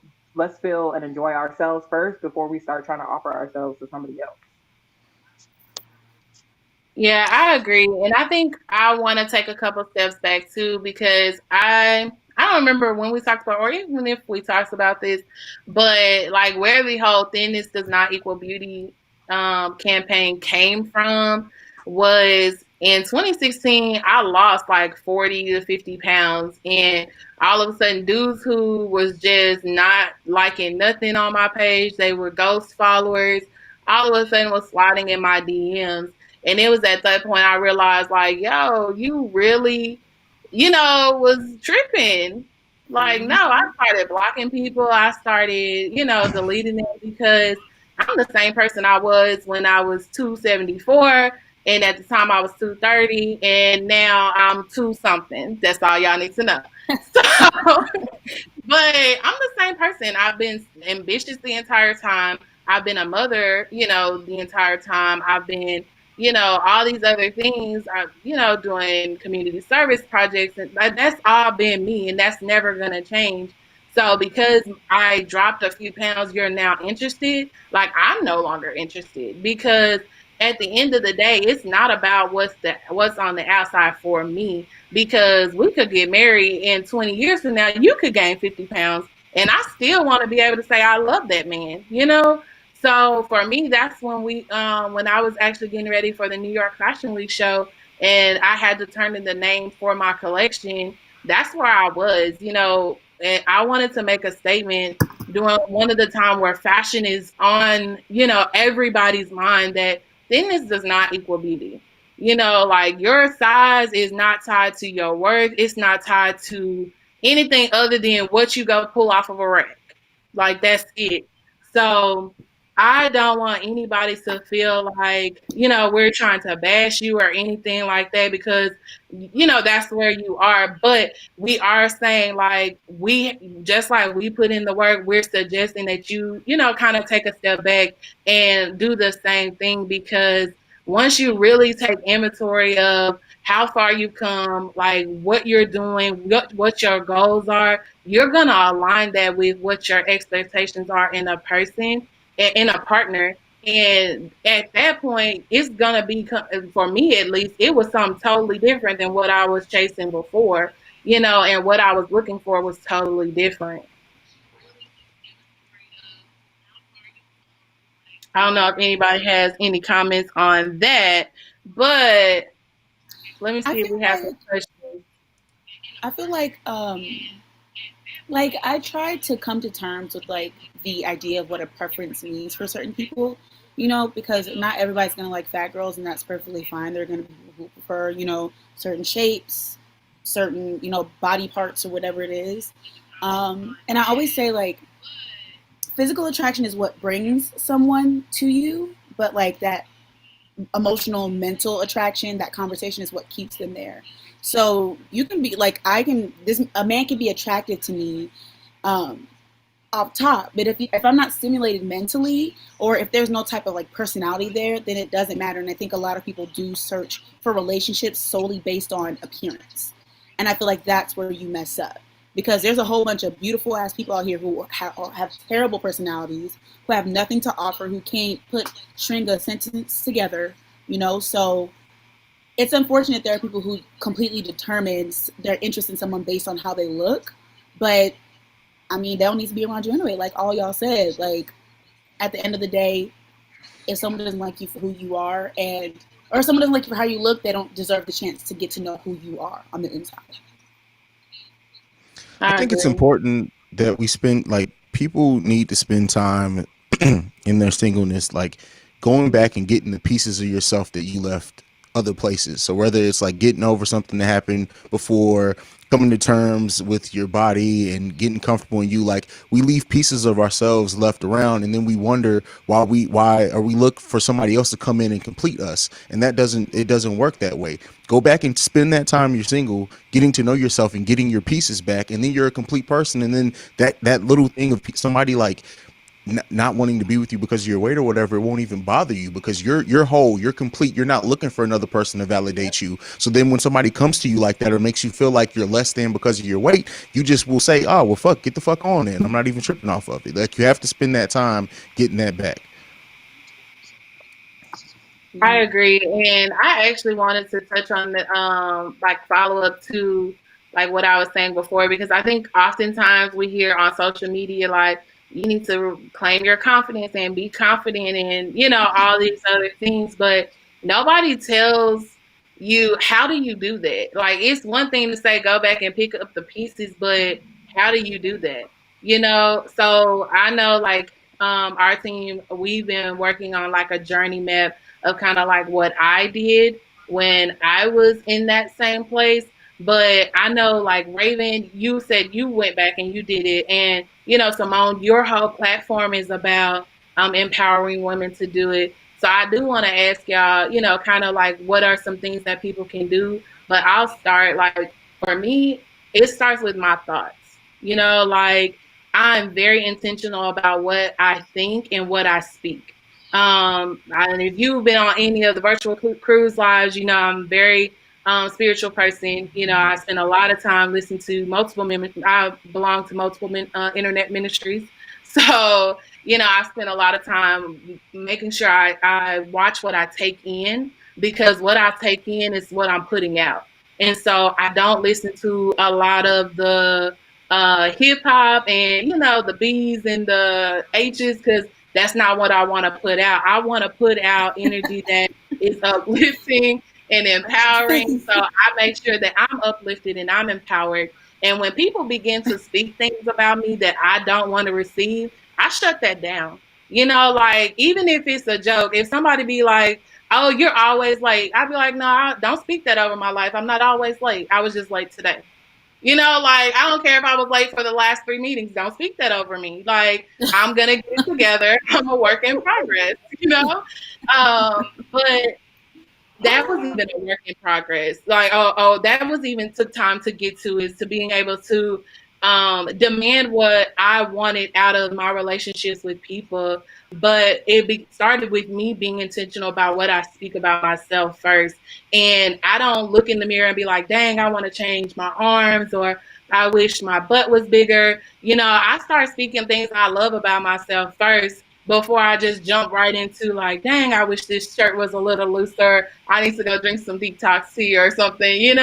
and enjoy ourselves first before we start trying to offer ourselves to somebody else. Yeah, I agree. And I think I want to take a couple steps back too because I don't remember when we talked about or even if we talked about this, but like where the whole thinness does not equal beauty campaign came from was in 2016 I lost like 40 to 50 pounds, and all of a sudden dudes who was just not liking nothing on my page, they were ghost followers, all of a sudden was sliding in my DMs. And it was at that point I realized, like, yo, you really, was tripping. Like, no, I Mhm. started blocking people. I started, deleting them because I'm the same person I was when I was 274. And at the time I was 230. And now I'm two something. That's all y'all need to know. So, but I'm the same person. I've been ambitious the entire time. I've been a mother, the entire time. I've been, all these other things. Doing community service projects, and that's all been me, and that's never gonna change. So because I dropped a few pounds, you're now interested. Like, I'm no longer interested because at the end of the day, it's not about what's on the outside for me, because we could get married in 20 years from now. You could gain 50 pounds, and I still want to be able to say I love that man. So for me, that's when I was actually getting ready for the New York Fashion Week show, and I had to turn in the name for my collection. That's where I was. And I wanted to make a statement during one of the time where fashion is on, everybody's mind, that thinness does not equal beauty. Like, your size is not tied to your worth. It's not tied to anything other than what you go pull off of a rack. Like, that's it. So I don't want anybody to feel like, we're trying to bash you or anything like that, because, that's where you are. But we are saying, like, just like we put in the work, we're suggesting that you kind of take a step back and do the same thing, because once you really take inventory of how far you've come, like what you're doing, what your goals are, you're going to align that with what your expectations are in a person, in a partner. And at that point, it's going to be, for me at least, it was something totally different than what I was chasing before, and what I was looking for was totally different. I don't know if anybody has any comments on that, but let me I see if feel we have some like questions. I feel like Like, I try to come to terms with like the idea of what a preference means for certain people, because not everybody's gonna like fat girls, and that's perfectly fine. They're gonna be people who prefer, certain shapes, certain, body parts or whatever it is. And I always say like physical attraction is what brings someone to you, but like that emotional, mental attraction, that conversation is what keeps them there. So you can be like, a man can be attracted to me, um, off top, but if I'm not stimulated mentally, or if there's no type of like personality there, then it doesn't matter. And I think a lot of people do search for relationships solely based on appearance, and I feel like that's where you mess up, because there's a whole bunch of beautiful ass people out here who have terrible personalities, who have nothing to offer, who can't string a sentence together, so it's unfortunate there are people who completely determine their interest in someone based on how they look. But I mean, they don't need to be around you anyway. Like all y'all said, like at the end of the day, if someone doesn't like you for who you are, or someone doesn't like you for how you look, they don't deserve the chance to get to know who you are on the inside. I think it's important that we spend, like, people need to spend time in their singleness, like going back and getting the pieces of yourself that you left other places. So whether it's like getting over something that happened before, coming to terms with your body and getting comfortable in you, like we leave pieces of ourselves left around, and then we wonder why are we look for somebody else to come in and complete us, and it doesn't work that way. Go back and spend that time you're single getting to know yourself and getting your pieces back, and then you're a complete person. And then that little thing of somebody like not wanting to be with you because of your weight or whatever, it won't even bother you, because you're whole, you're complete, you're not looking for another person to validate you. So then when somebody comes to you like that or makes you feel like you're less than because of your weight, you just will say, oh well, fuck, get the fuck on in, I'm not even tripping off of it. Like, you have to spend that time getting that back. I agree, and I actually wanted to touch on the like follow up to like what I was saying before, because I think oftentimes we hear on social media like you need to claim your confidence and be confident and all these other things, but nobody tells you how do you do that. Like, it's one thing to say go back and pick up the pieces, but how do you do that? So I know like our team, we've been working on like a journey map of kind of like what I did when I was in that same place. But I know, like Raven, you said you went back and you did it. And, Simone, your whole platform is about empowering women to do it. So I do want to ask y'all, kind of like what are some things that people can do? But I'll start, like, for me, it starts with my thoughts. Like, I'm very intentional about what I think and what I speak. And if you've been on any of the virtual cruise lives, I'm very spiritual person. I spend a lot of time listening to multiple I belong to multiple internet ministries. So, I spend a lot of time making sure I watch what I take in, because what I take in is what I'm putting out. And so I don't listen to a lot of the hip hop and, the B's and the H's, because that's not what I want to put out. I want to put out energy that is uplifting and empowering. So I make sure that I'm uplifted and I'm empowered. And when people begin to speak things about me that I don't want to receive, I shut that down. Like, even if it's a joke, if somebody be like, oh, you're always late, I'd be like, no, don't speak that over my life. I'm not always late. I was just late today. Like, I don't care if I was late for the last 3 meetings. Don't speak that over me. Like, I'm going to get it together. I'm a work in progress, But that was even a work in progress. Like, that was even took time to get to, is to being able to demand what I wanted out of my relationships with people. But it started with me being intentional about what I speak about myself first. And I don't look in the mirror and be like, dang, I want to change my arms, or I wish my butt was bigger. I start speaking things I love about myself first, before I just jump right into like, dang, I wish this shirt was a little looser. I need to go drink some detox tea or something.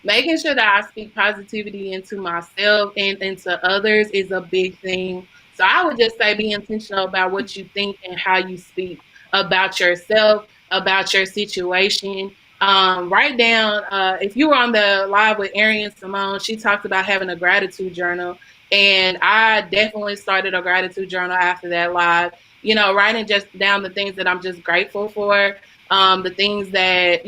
Making sure that I speak positivity into myself and into others is a big thing. So I would just say be intentional about what you think and how you speak about yourself, about your situation. Write down, if you were on the live with Arian Simone, she talked about having a gratitude journal. And I definitely started a gratitude journal after that live. Writing just down the things that I'm just grateful for, the things that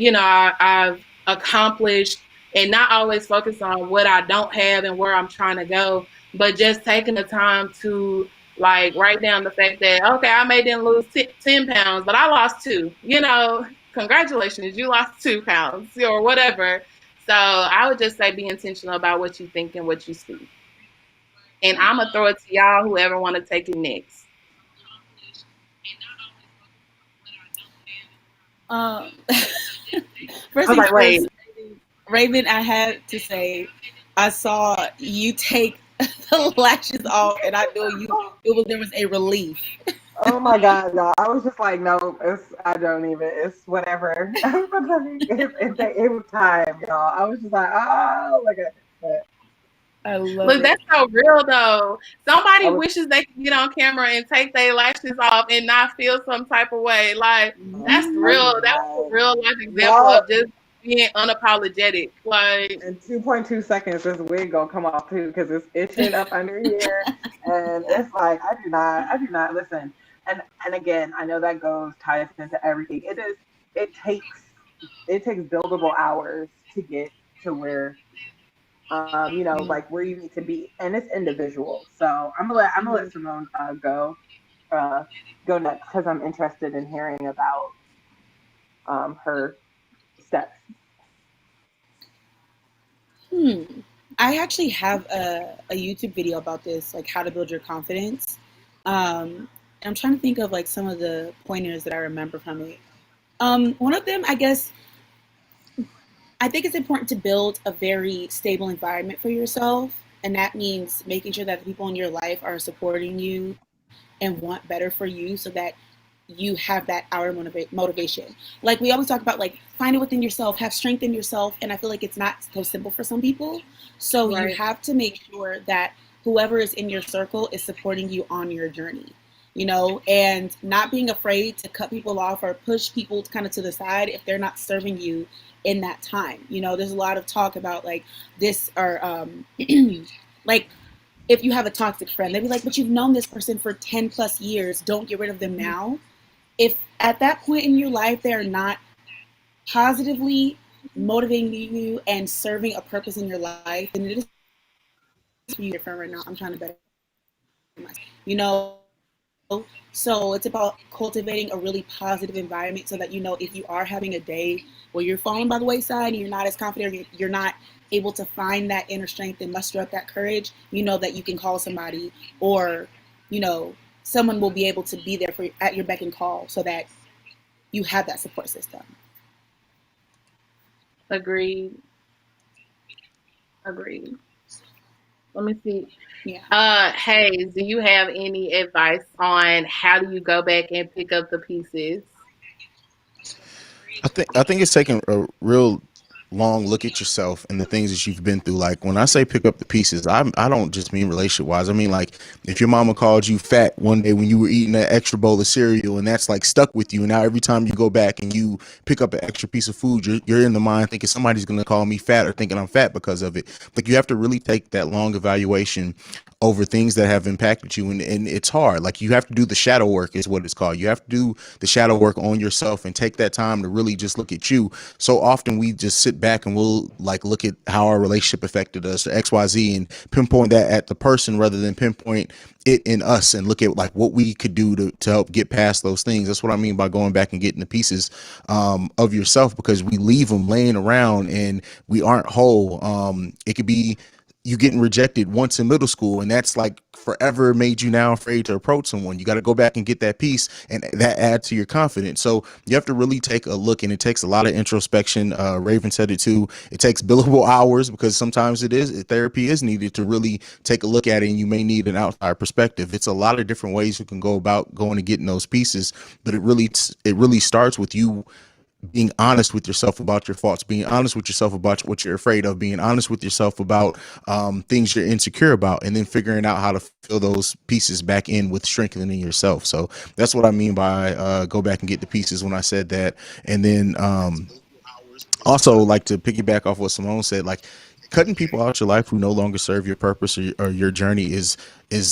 I've accomplished, and not always focus on what I don't have and where I'm trying to go, but just taking the time to like write down the fact that okay, I may didn't lose 10 pounds, but I lost 2. Congratulations, you lost 2 pounds or whatever. So I would just say be intentional about what you think and what you speak. And I'm gonna throw it to y'all, whoever want to take it next. Um, I first was things like, wait. first, Raven, I had to say, I saw you take the lashes off, and I knew there was a relief. Oh my God, y'all. I was just like, no, I don't even, it's whatever. It was time, y'all. I was just like, oh, like, I love Look, it. that's so real though. I Somebody was, wishes they could get on camera and take their lashes off and not feel some type of way. Like that's I real. That was a cannot. real life example Y'all, of just being unapologetic. Like in 2.2 seconds, this wig gonna come off too because it's itching up under here, and it's like I do not listen. And again, I know that ties into everything. It takes it takes buildable hours to get to where like where you need to be, and it's individual. So I'm gonna let Simone uh, go next because I'm interested in hearing about her steps. Hmm. I actually have a YouTube video about this, like how to build your confidence. And I'm trying to think of like some of the pointers that I remember from it. One of them, I guess, I think it's important to build a very stable environment for yourself. And that means making sure that the people in your life are supporting you and want better for you so that you have that outer motivation. Like we always talk about, like find it within yourself, have strength in yourself. And I feel like it's not so simple for some people. So you right. have to make sure that whoever is in your circle is supporting you on your journey, and not being afraid to cut people off or push people kind of to the side if they're not serving you in that time. There's a lot of talk about like this or like if you have a toxic friend, they'd be like, but you've known this person for 10 plus years. Don't get rid of them now. If at that point in your life they're not positively motivating you and serving a purpose in your life, then it is for you different right now. I'm trying to better myself. So it's about cultivating a really positive environment so that if you are having a day where you're falling by the wayside and you're not as confident, or you're not able to find that inner strength and muster up that courage, you know that you can call somebody, or you know someone will be able to be there for at your beck and call so that you have that support system. Agreed. Agreed. Let me see. Yeah. Hayes, do you have any advice on how do you go back and pick up the pieces? I think it's taking a real long look at yourself and the things that you've been through. Like when I say pick up the pieces, I don't just mean relationship wise. I mean like if your mama called you fat one day when you were eating an extra bowl of cereal and that's like stuck with you, and now every time you go back and you pick up an extra piece of food, you're in the mind thinking somebody's gonna call me fat or thinking I'm fat because of it. Like you have to really take that long evaluation over things that have impacted you, and it's hard. Like you have to do the shadow work is what it's called. You have to do the shadow work on yourself and take that time to really just look at you. So often we just sit back and we'll like look at how our relationship affected us or XYZ and pinpoint that at the person rather than pinpoint it in us and look at like what we could do to help get past those things. That's what I mean by going back and getting the pieces of yourself, because we leave them laying around and we aren't whole. It could be you getting rejected once in middle school, and that's like forever made you now afraid to approach someone. You got to go back and get that piece, and that adds to your confidence. So you have to really take a look, and it takes a lot of introspection. Raven said it too. It takes billable hours, because sometimes therapy is needed to really take a look at it, and you may need an outside perspective. It's a lot of different ways you can go about going and getting those pieces, but it really starts with you being honest with yourself about your faults, being honest with yourself about what you're afraid of, being honest with yourself about things you're insecure about, and then figuring out how to fill those pieces back in with strengthening yourself. So that's what I mean by go back and get the pieces when I said that. And then also like to piggyback off what Simone said, like cutting people out your life who no longer serve your purpose or your journey is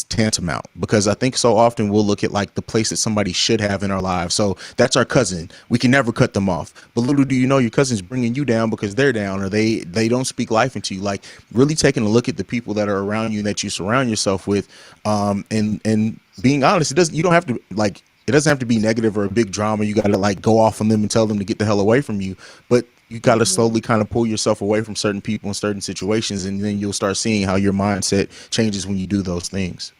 tantamount, because I think so often we'll look at like the place that somebody should have in our lives. So that's our cousin. We can never cut them off. But little do you know, your cousin's bringing you down because they're down, or they don't speak life into you. Like really taking a look at the people that are around you that you surround yourself with, and being honest. You don't have to like. It doesn't have to be negative or a big drama. You got to like go off on them and tell them to get the hell away from you. But you got to slowly kind of pull yourself away from certain people in certain situations, and then you'll start seeing how your mindset changes when you do those things.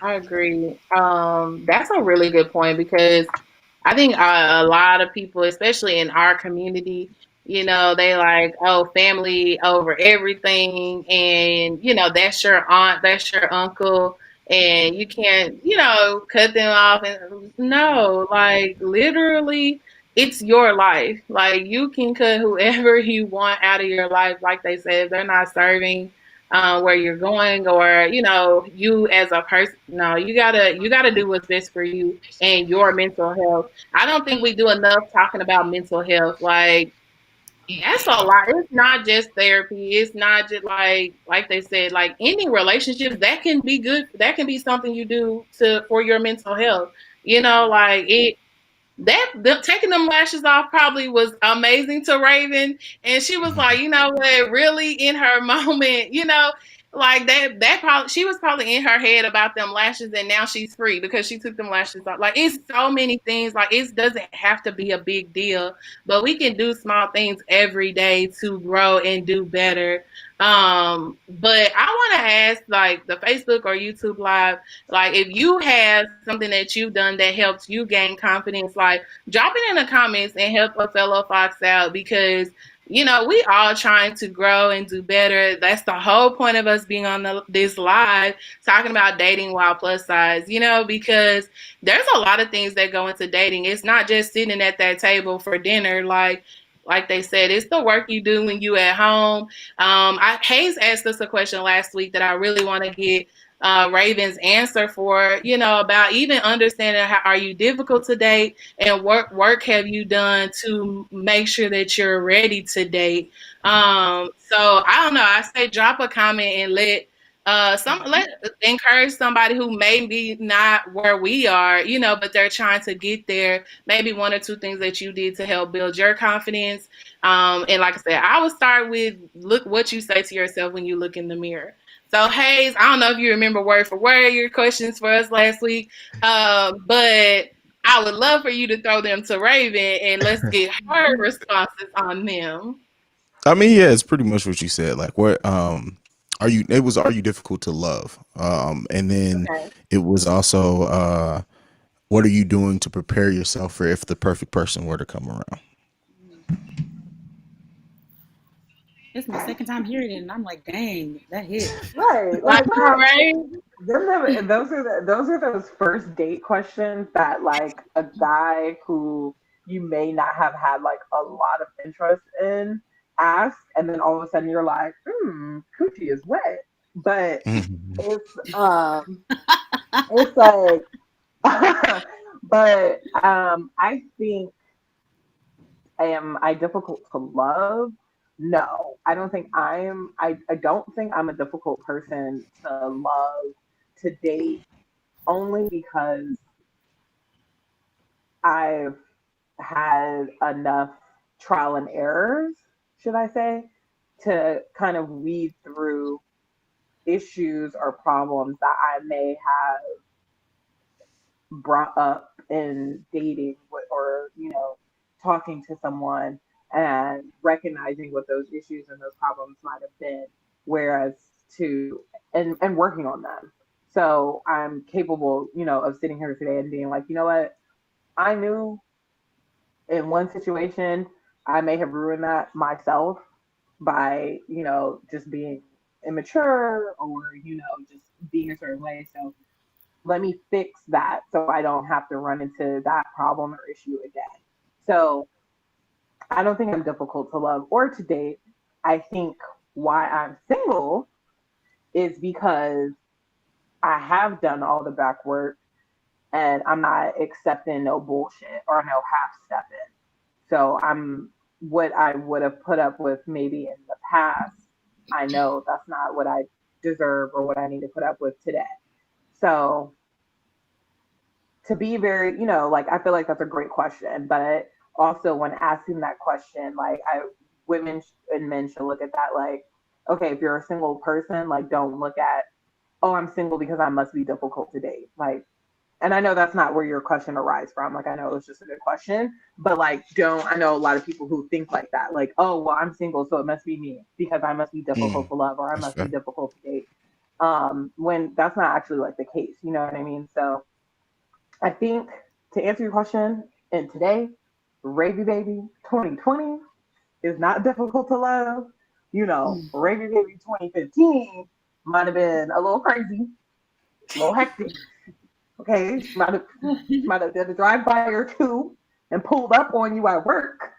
I agree. That's a really good point because I think a lot of people, especially in our community, they like, oh, family over everything. And, that's your aunt, that's your uncle. And you can't, cut them off. And no, like literally, it's your life. Like you can cut whoever you want out of your life. Like they said, if they're not serving where you're going, or you as a person. No, you gotta do what's best for you and your mental health. I don't think we do enough talking about mental health. Like that's a lot. It's not just therapy. It's not just like they said, like any relationships that can be good. That can be something you do to for your mental health. Like it taking them lashes off probably was amazing to Raven, and she was like, you know what, really in her moment, like that probably she was probably in her head about them lashes, and now she's free because she took them lashes off. Like it's so many things. Like it doesn't have to be a big deal, but we can do small things every day to grow and do better. But I want to ask, like the Facebook or YouTube live, like if you have something that you've done that helps you gain confidence, like drop it in the comments and help a fellow Fox out because we all trying to grow and do better. That's the whole point of us being on this live talking about dating while plus size, because there's a lot of things that go into dating. It's not just sitting at that table for dinner. Like they said, it's the work you do when you at home. Hayes asked us a question last week that I really want to get Raven's answer for, about even understanding how are you difficult to date and work have you done to make sure that you're ready to date. So I don't know. I say drop a comment and let encourage somebody who may be not where we are, but they're trying to get there. Maybe one or two things that you did to help build your confidence. And like I said, I would start with look what you say to yourself when you look in the mirror. So Hayes, I don't know if you remember word for word your questions for us last week, but I would love for you to throw them to Raven and let's get her responses on them. I mean, yeah, it's pretty much what you said. Like, what are you difficult to love? And then Okay. it was also what are you doing to prepare yourself for if the perfect person were to come around? It's my second time hearing it, and I'm like, dang, that hit. Right. Like, Like all what? right. Those are those first date questions that like a guy who you may not have had like a lot of interest in ask, and then all of a sudden you're like, coochie is wet. But it's it's like but I think am I difficult to love? No, I don't think I am. I don't think I'm a difficult person to love, to date, only because I've had enough trial and errors, should I say, to kind of weed through issues or problems that I may have brought up in dating or talking to someone and recognizing what those issues and those problems might have been, whereas to and working on them. So I'm capable, of sitting here today and being like, you know what, I knew in one situation I may have ruined that myself by just being immature or just being a certain way. So let me fix that so I don't have to run into that problem or issue again. So I don't think I'm difficult to love or to date. I think why I'm single is because I have done all the back work and I'm not accepting no bullshit or no half stepping. So what I would have put up with maybe in the past, I know that's not what I deserve or what I need to put up with today. So to be very, like I feel like that's a great question, but also when asking that question, like women and men should look at that like, okay, if you're a single person, like don't look at, oh, I'm single because I must be difficult to date. Like, and I know that's not where your question arises from. Like, I know it's just a good question, but like, don't, I know a lot of people who think like that. Like, oh, well, I'm single, so it must be me because I must be difficult Mm, to love or I that's must be fair. difficult to date. When that's not actually like the case, you know what I mean? So I think to answer your question, and today, Raby Baby 2020 is not difficult to love. Raby Baby 2015 might have been a little crazy, a little hectic. Okay, she might have did a drive by or two and pulled up on you at work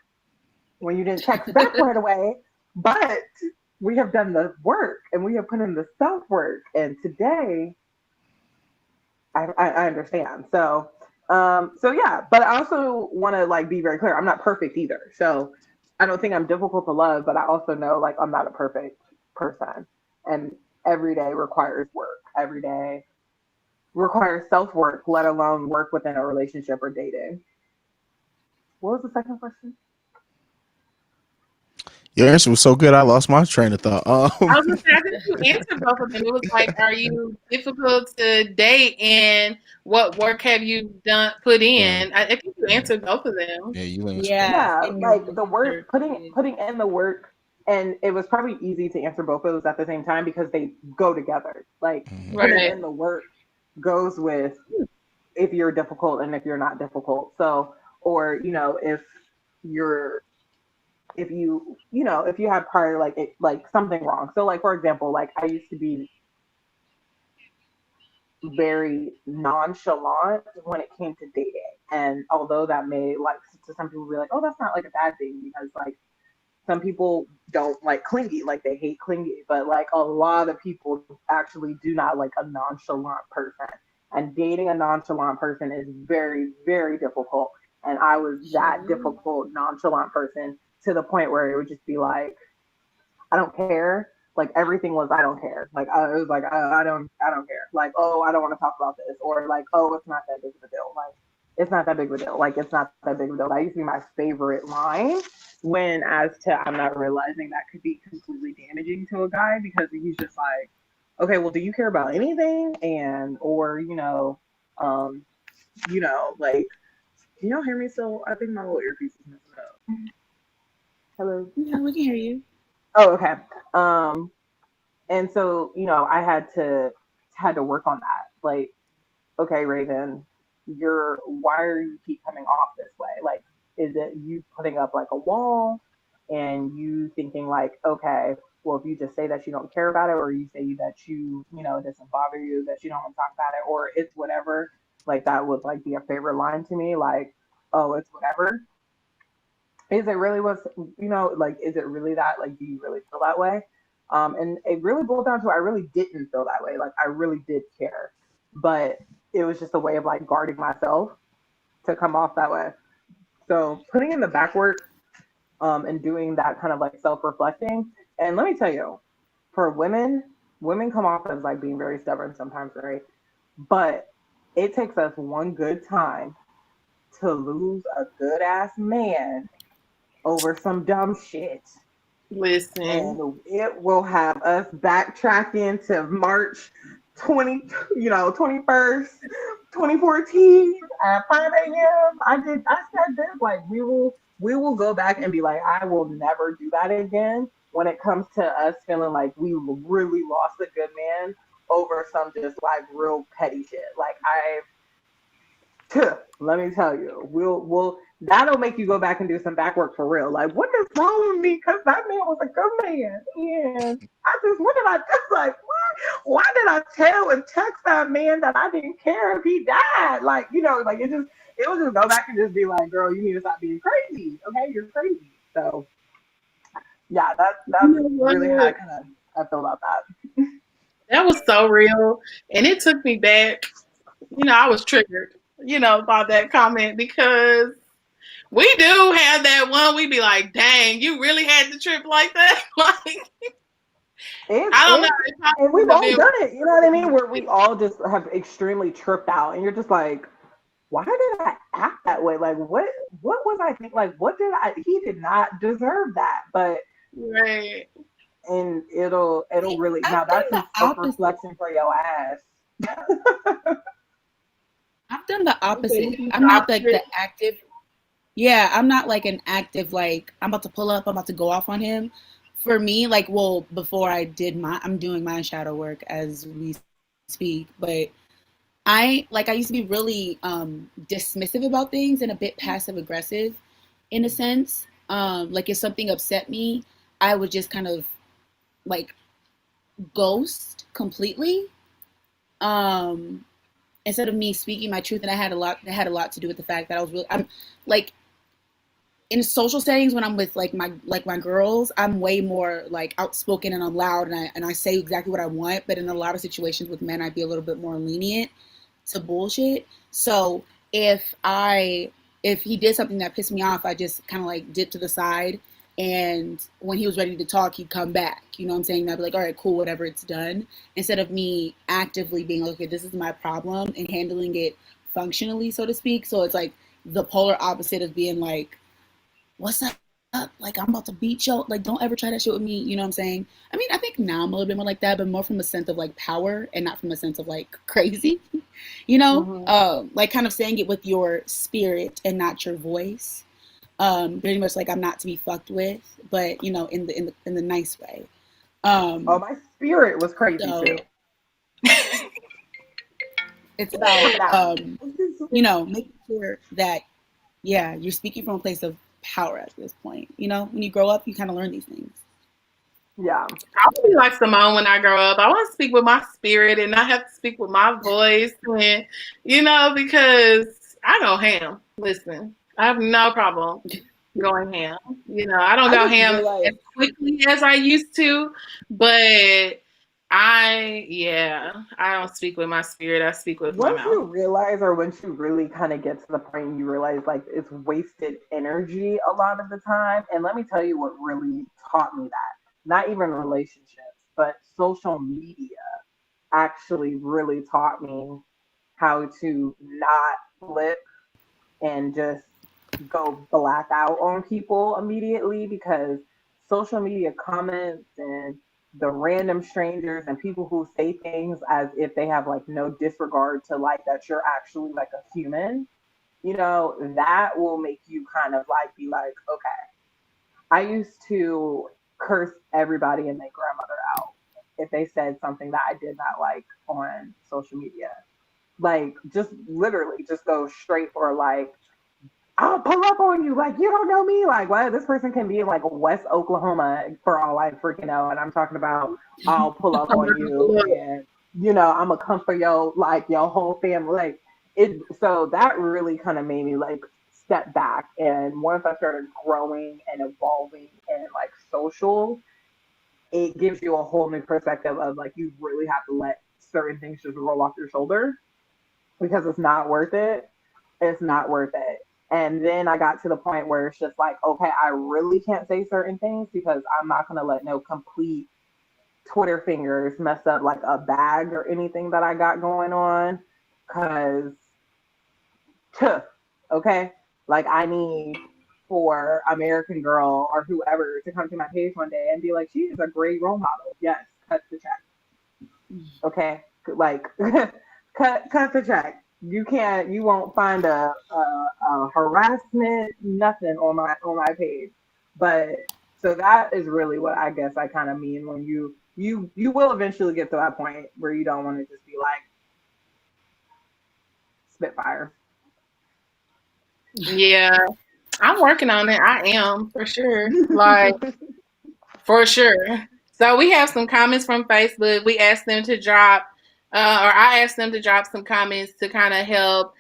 when you didn't text back right away. But we have done the work and we have put in the self work. And today, I understand. So yeah. But I also want to like be very clear. I'm not perfect either. So I don't think I'm difficult to love, but I also know like I'm not a perfect person, and every day requires work. Every day requires self work, let alone work within a relationship or dating. What was the second question? Your answer was so good, I lost my train of thought. I was gonna say, I think you answered both of them. It was like, are you difficult to date, and what work have you done put right, in? I think you right. answered both of them. Yeah, you answered both. Yeah, Yeah, and your like the answer work, putting is putting in the work, and it was probably easy to answer both of those at the same time because they go together. Like Hmm. putting Right. in the work goes with if you're difficult and if you're not difficult. So, or you're if you have prior like like something wrong. So like for example, like I used to be very nonchalant when it came to dating. And although that may like to some people be like, oh, that's not like a bad thing because like some people don't like clingy, like they hate clingy, but like a lot of people actually do not like a nonchalant person. And dating a nonchalant person is very, very difficult. And I was that sure. difficult, nonchalant person to the point where it would just be like, I don't care. Like everything was, I don't care. Like it was like, I don't care. Like, oh, I don't want to talk about this, or like, oh, it's not that big of a deal. Like, it's not that big of a deal. Like, it's not that big of a deal. That used to be my favorite line. When as to I'm not realizing that could be completely damaging to a guy because he's just like, okay, well, do you care about anything? And or um, like, can y'all hear me? So I think my little earpiece is messing up. Hello. Yeah, we can hear you. Oh, okay. Um, and so I had to work on that. Like, okay, Raven, why are you keep coming off this way? Like, is it you putting up like a wall and you thinking like, okay, well, if you just say that you don't care about it, or you say that it doesn't bother you, that you don't want to talk about it, or it's whatever, like that would like be a favorite line to me, like, oh, it's whatever. Is it really was like is it really that, like, do you really feel that way? And it really boiled down to I really didn't feel that way, like I really did care, but it was just a way of like guarding myself to come off that way. So putting in the back work, and doing that kind of like self-reflecting. And let me tell you, for women come off as like being very stubborn sometimes, right? But it takes us one good time to lose a good ass man over some dumb shit. Listen. And it will have us backtracking to March 20, 21st, 2014 at 5 a.m. I said this, like we will go back and be like, I will never do that again when it comes to us feeling like we really lost a good man over some just like real petty shit. Like let me tell you, we'll that'll make you go back and do some back work for real. Like, what is wrong with me? Because that man was a good man, and what did I do? Like, why did I tell and text that man that I didn't care if he died? Like, like it was just go back and just be like, girl, you need to stop being crazy. Okay, you're crazy. So yeah, You that's know really how what? I feel about that. That was so real. And it took me back. I was triggered, by that comment because We do have that one. We be like, dang, you really had the trip like that? Like, I don't know. It's It's and we've possible all to done it. You know what I mean? Where we all just have extremely tripped out, and you're just like, why did I act that way? Like, what was I think? Like, what did I? He did not deserve that. But right. and it'll See, really now I've done that's the some self opposite. reflection for your ass. I've done the You say you opposite. do I'm the not like the opposite. active. Yeah, I'm not like an active, like, I'm about to pull up, I'm about to go off on him. For me, like, well, before I'm doing my shadow work as we speak, but I used to be really dismissive about things and a bit passive aggressive in a sense. Like, if something upset me, I would just kind of like ghost completely. Um, Instead of me speaking my truth, and that had a lot to do with the fact that I'm like in social settings when I'm with like my girls, I'm way more like outspoken and I'm loud and I say exactly what I want. But in a lot of situations with men, I'd be a little bit more lenient to bullshit. So if I if he did something that pissed me off, I just kind of like dip to the side. And when he was ready to talk, he'd come back. You know what I'm saying? And I'd be like, all right, cool, whatever, it's done. Instead of me actively being like, okay, this is my problem and handling it functionally, so to speak. So it's like the polar opposite of being like, what's up? Like, I'm about to beat you. Like, don't ever try that shit with me. You know what I'm saying? I mean, I think now I'm a little bit more like that, but more from a sense of like power and not from a sense of like crazy. You know, Hmm. like kind of saying it with your spirit and not your voice. Pretty much like I'm not to be fucked with, but you know, in the nice way. Oh, Um, my spirit was crazy so too. it's Check about it out. making sure that yeah, you're speaking from a place of power at this point. You know, when you grow up, you kind of learn these things. Yeah. I want to be like Simone when I grow up. I want to speak with my spirit and not have to speak with my voice. And, because I go ham. Listen, I have no problem going ham. I don't I go just ham as realized quickly as I used to, but I don't speak with my spirit. I speak with my once mouth. you realize, or once you really kind of get to the point, you realize like it's wasted energy a lot of the time. And let me tell you what really taught me that. Not even relationships, but social media actually really taught me how to not flip and just go black out on people immediately because social media comments and the random strangers and people who say things as if they have like no disregard to like that you're actually like a human, that will make you kind of like be like, okay, I used to curse everybody and their grandmother out if they said something that I did not like on social media. Like just literally just go straight for like I'll pull up on you like you don't know me. Like, what? This person can be in like West Oklahoma for all I freaking know. And I'm talking about I'll pull up on you and I'm gonna come for your whole family. Like it so that really kind of made me like step back. And once I started growing and evolving and like social, it gives you a whole new perspective of like you really have to let certain things just roll off your shoulder because it's not worth it. It's not worth it. And then I got to the point where it's just like, okay, I really can't say certain things because I'm not going to let no complete Twitter fingers mess up like a bag or anything that I got going on. Because, okay, like I need for American Girl or whoever to come to my page one day and be like, she is a great role model. Yes, cut the check. Okay, like cut the check. You won't find a harassment, nothing on my page. But so that is really what I guess I kind of mean when you will eventually get to that point where you don't want to just be like Spitfire. Yeah, I'm working on it. I am for sure. Like, for sure. So we have some comments from Facebook. We asked them to drop, or I asked them to drop some comments to kind of help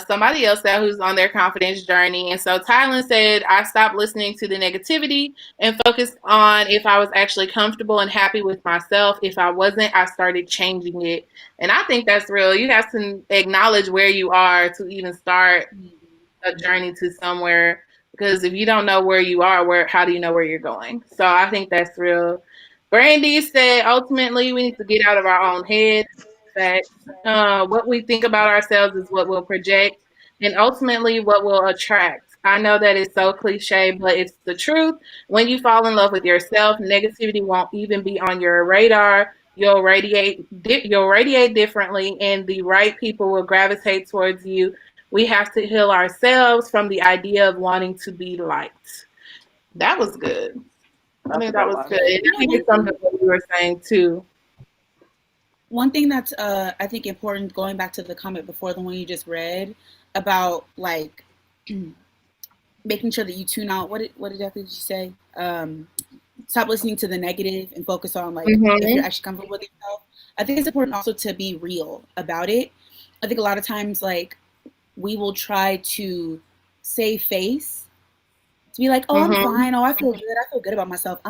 somebody else out who's on their confidence journey. And so Tylen said, I stopped listening to the negativity and focused on if I was actually comfortable and happy with myself. If I wasn't, I started changing it. And I think that's real. You have to acknowledge where you are to even start a journey to somewhere, because if you don't know where you are, how do you know where you're going? So I think that's real. Brandy said, ultimately, we need to get out of our own head. Facts. What we think about ourselves is what we'll project, and ultimately what we'll attract. I know that it's so cliche, but it's the truth. When you fall in love with yourself, negativity won't even be on your radar. You'll radiate differently, and the right people will gravitate towards you. We have to heal ourselves from the idea of wanting to be liked. That was good. I That's a think that good was one. good. And I think it's something that you were saying too. One thing that's I think important, going back to the comment before the one you just read about like making sure that you tune out. What exactly did you say? Stop listening to the negative and focus on like if you're Mm-hmm. actually comfortable with yourself. I think it's important also to be real about it. I think a lot of times like we will try to save face to be like, oh, I'm Mm-hmm. fine. Oh, I feel good. I feel good about myself.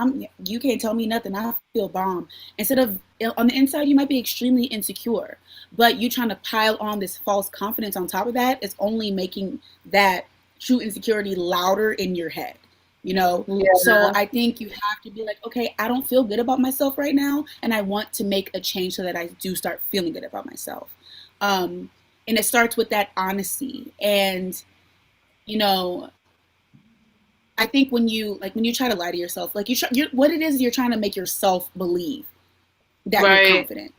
You can't tell me nothing. I feel bomb. Instead of on the inside, you might be extremely insecure, but you trying to pile on this false confidence on top of that is only making that true insecurity louder in your head. You know, so Yeah. I think you have to be like, okay, I don't feel good about myself right now, and I want to make a change so that I do start feeling good about myself. And it starts with that honesty, and you know, I think when you try to lie to yourself, like what it is you're trying to make yourself believe that you're Right. confident.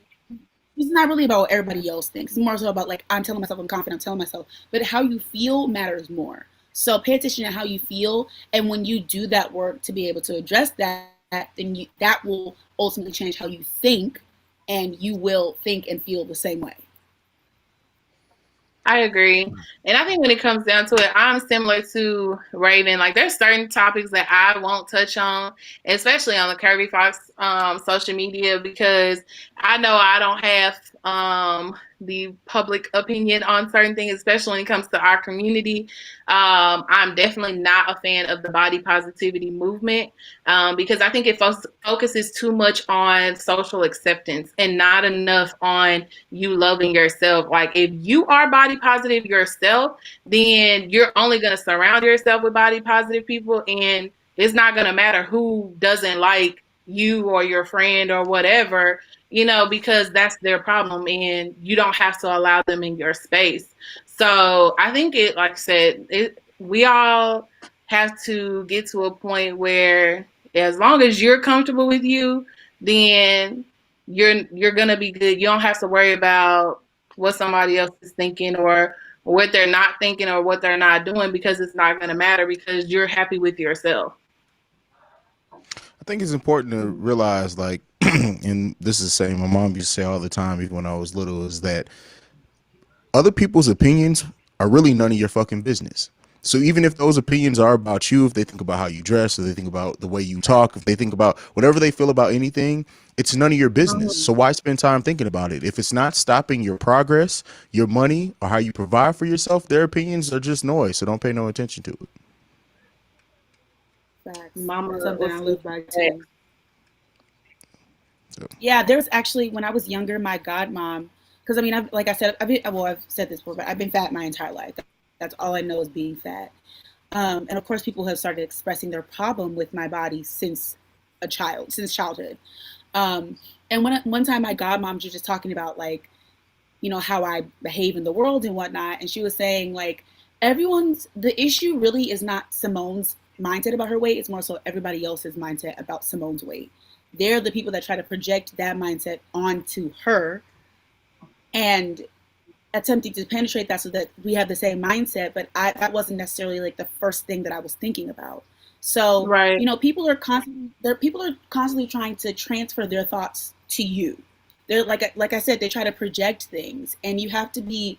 It's not really about what everybody else thinks. It's more so about like I'm telling myself I'm confident. I'm telling myself, but how you feel matters more. So pay attention to how you feel, and when you do that work to be able to address that, then that will ultimately change how you think, and you will think and feel the same way. I agree. And I think when it comes down to it, I'm similar to Raven. Like, there's certain topics that I won't touch on, especially on the Kirby Fox social media, because I know I don't have the public opinion on certain things, especially when it comes to our community. I'm definitely not a fan of the body positivity movement, because I think it focuses too much on social acceptance and not enough on you loving yourself. Like, if you are body positive yourself, then you're only going to surround yourself with body positive people, and it's not going to matter who doesn't like you or your friend or whatever, because that's their problem, and you don't have to allow them in your space. So I think like I said, we all have to get to a point where, as long as you're comfortable with you, then you're gonna be good. You don't have to worry about what somebody else is thinking, or what they're not thinking, or what they're not doing, because it's not gonna matter, because you're happy with yourself. I think it's important to realize, like, and this is the same my mom used to say all the time, even when I was little, is that other people's opinions are really none of your fucking business. So even if those opinions are about you, if they think about how you dress, or they think about the way you talk, if they think about whatever they feel about anything, it's none of your business. Mhm. So why spend time thinking about it? If it's not stopping your progress, your money, or how you provide for yourself, their opinions are just noise. So don't pay no attention to it. Facts. Mama That's something I was live by too. So Yeah, there's actually when I was younger, my godmom, because I mean, like I said, I've said this before, but I've been fat my entire life. That's all I know is being fat. And of course, people have started expressing their problem with my body since childhood. Um, and one time, my godmom was just talking about like, how I behave in the world and whatnot, and she was saying like, the issue really is not Simone's mindset about her weight; it's more so everybody else's mindset about Simone's weight. They're the people that try to project that mindset onto her and attempting to penetrate that so that we have the same mindset. But that wasn't necessarily like the first thing that I was thinking about. So right. people are constantly trying to transfer their thoughts to you. They're like I said, they try to project things, and you have to be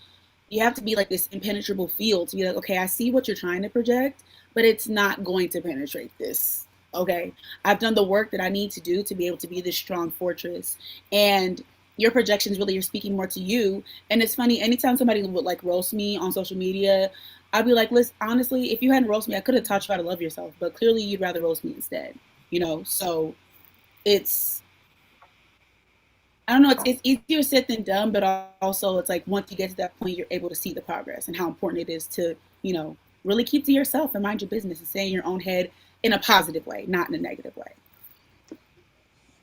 like this impenetrable field to be like, okay, I see what you're trying to project, but it's not going to penetrate this. Okay, I've done the work that I need to do to be able to be this strong fortress, and your projections really are speaking more to you. And it's funny, anytime somebody would like roast me on social media, I'd be like, listen, honestly, if you hadn't roasted me, I could have taught you how to love yourself, but clearly you'd rather roast me instead. So it's I don't know, it's easier said than done, but also it's like once you get to that point, you're able to see the progress and how important it is to, really keep to yourself and mind your business and stay in your own head in a positive way, not in a negative way.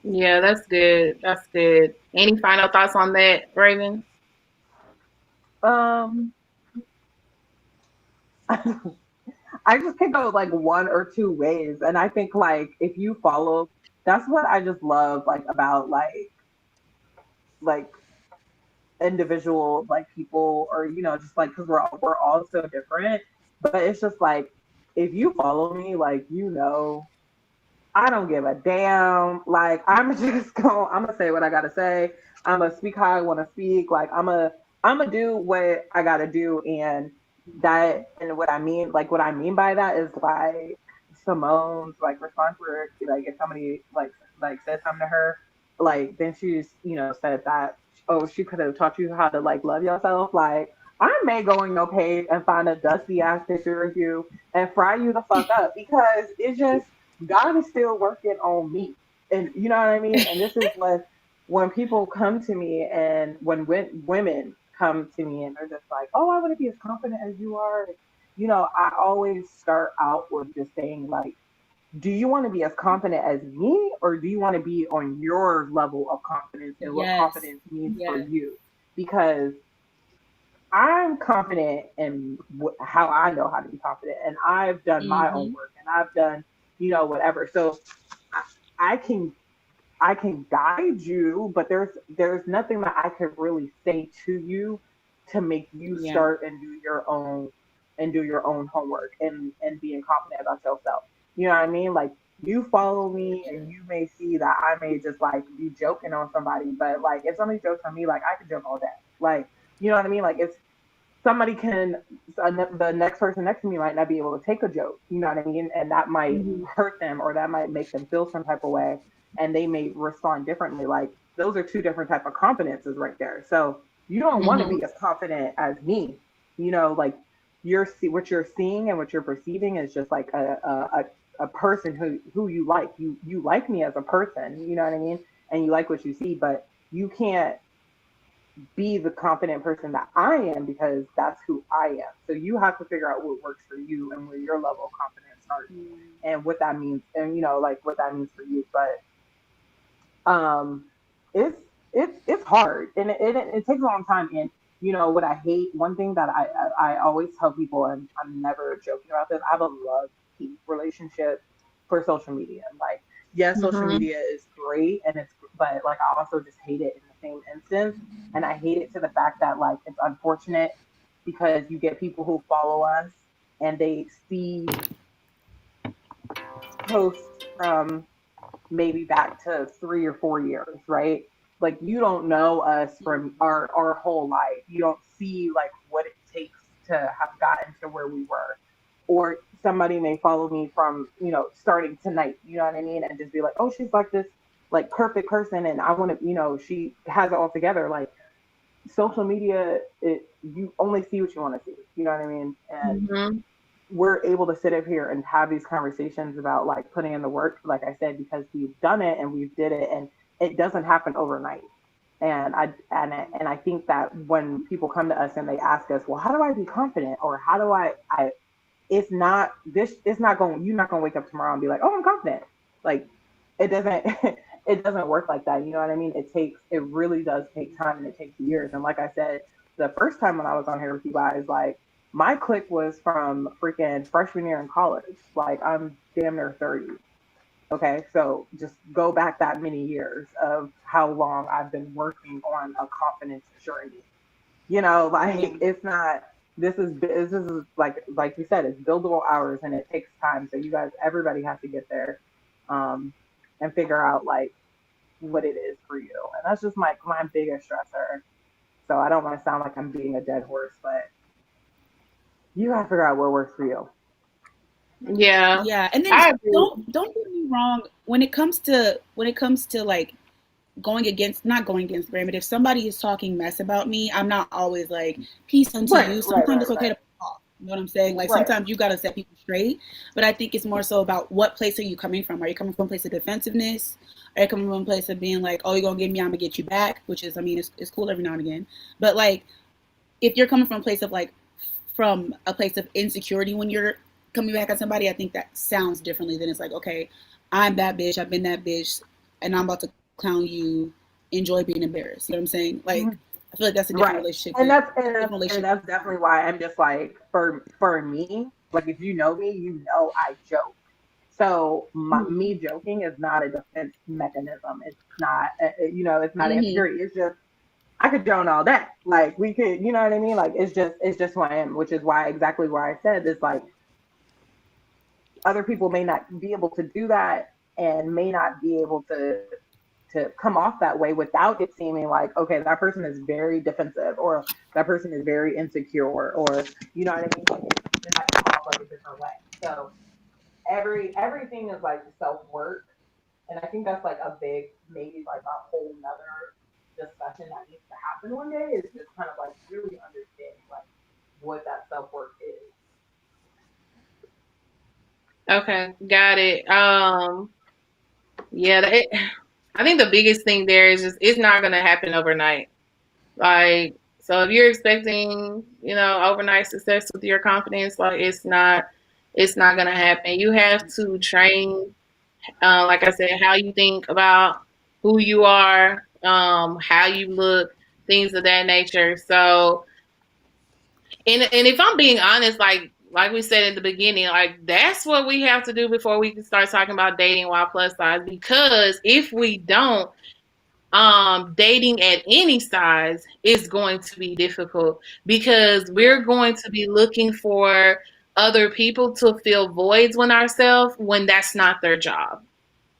Yeah, that's good. That's good. Any final thoughts on that, Raven? Um, I just can go like one or two ways, and I think like if you follow, that's what I just love like about like individual like people, or just like because we're all so different, but it's just like if you follow me, like I don't give a damn. Like I'm just going. I'm gonna say what I gotta say. I'm gonna speak how I want to speak. Like I'm gonna do what I gotta do, and what I mean by that is like Simone's like response where like if somebody like said something to her, like then she's said that she could have taught you how to like love yourself. Like I may go on your page and find a dusty ass picture of you and fry you the fuck up because it's just God is still working on me. And you know what I mean? And this is when people come to me and when women come to me and they're just like, oh, I want to be as confident as you are. I always start out with just saying, like, do you want to be as confident as me or do you want to be on your level of confidence and what Yes. confidence means for Yes. you? Because I'm confident in how I know how to be confident, and I've done my own work, and I've done, whatever. So I, I can I can guide you, but there's nothing that I could really say to you to make you Yeah. start and do your own homework and being confident about yourself. You know what I mean? Like you follow me and you may see that I may just like be joking on somebody, but like if somebody jokes on me, like I could joke all day. Like you know what I mean? Like it's somebody can the next person next to me might not be able to take a joke, you know what I mean, and that might hurt them or that might make them feel some type of way, and they may respond differently. Like those are two different type of confidences right there. So you don't want to be as confident as me, like what you're seeing and what you're perceiving is just like a person who you like. You like me as a person, you know what I mean, and you like what you see, but you can't be the confident person that I am because that's who I am. So you have to figure out what works for you and where your level of confidence starts and what that means and like what that means for you. But it's hard and it takes a long time. And what I hate, one thing that I always tell people, and I'm never joking about this, I have a love hate relationship for social media. Like yes, social media is great and it's but like I also just hate it in the same instance. And I hate it to the fact that like it's unfortunate because you get people who follow us and they see posts from maybe back to 3 or 4 years, right? Like you don't know us from our whole life. You don't see like what it takes to have gotten to where we were. Or somebody may follow me from, starting tonight, you know what I mean? And just be like, oh, she's like this like perfect person and I want to, she has it all together. Like social media, you only see what you want to see, you know what I mean? And we're able to sit up here and have these conversations about like putting in the work, like I said, because we've done it and we've did it, and it doesn't happen overnight. And I think that when people come to us and they ask us, well, how do I be confident, or how do I it's not going, you're not going to wake up tomorrow and be like, oh, I'm confident. Like it doesn't it doesn't work like that, you know what I mean? It really does take time, and it takes years. And like I said, the first time when I was on here with you guys, like my click was from freaking freshman year in college. Like I'm damn near 30. Okay, so just go back that many years of how long I've been working on a confidence journey. Like it's not. This is like you said, it's buildable hours and it takes time. So everybody has to get there, and figure out like what it is for you. And that's just my biggest stressor. So I don't want to sound like I'm being a dead horse, but you gotta figure out what works for you. Yeah, Yeah, and then I agree. don't get me wrong, when it comes to like not going against the grain, but if somebody is talking mess about me, I'm not always like peace unto Right, you. right, Sometimes right, it's okay right. to pop off. You know what I'm saying? Like Right. sometimes you gotta set people straight, but I think it's more so about what place are you coming from? Are you coming from a place of defensiveness? Are you coming from a place of being like, oh, you're gonna get me, I'm gonna get you back, which is, I mean, it's cool every now and again. But like, if you're coming from a place of like, from a place of insecurity when you're coming back at somebody, I think that sounds differently than it's like, okay, I'm that bitch, I've been that bitch, and I'm about to clown you. Enjoy being embarrassed. You know what I'm saying? Like, I feel like that's a different Right. relationship. And Different and relationship. that's definitely why I'm just like, for me, like if you know me, you know I joke. So Mm-hmm. me joking is not a defense mechanism. It's not, it's not Mm-hmm. insecurity. It's just I could drone all day. Like we could, you know what I mean? Like it's just who I am, which is why exactly why I said this. Like other people may not be able to do that and may not be able to come off that way without it seeming like, okay, that person is very defensive or that person is very insecure or you know what I mean? Like it might come off like a different way. So everything is like self work. And I think that's like a big, maybe like a whole nother discussion that needs to happen one day is just kind of like really understanding like what that self work is. Okay, got it. Yeah, I think the biggest thing there is just it's not gonna happen overnight. Like, so if you're expecting, overnight success with your confidence, like it's not gonna happen. You have to train, like I said, how you think about who you are, how you look, things of that nature. So, and if I'm being honest, like we said in the beginning, like that's what we have to do before we can start talking about dating while plus size. Because if we don't, dating at any size is going to be difficult because Yeah. we're going to be looking for other people to fill voids when ourselves when that's not their job.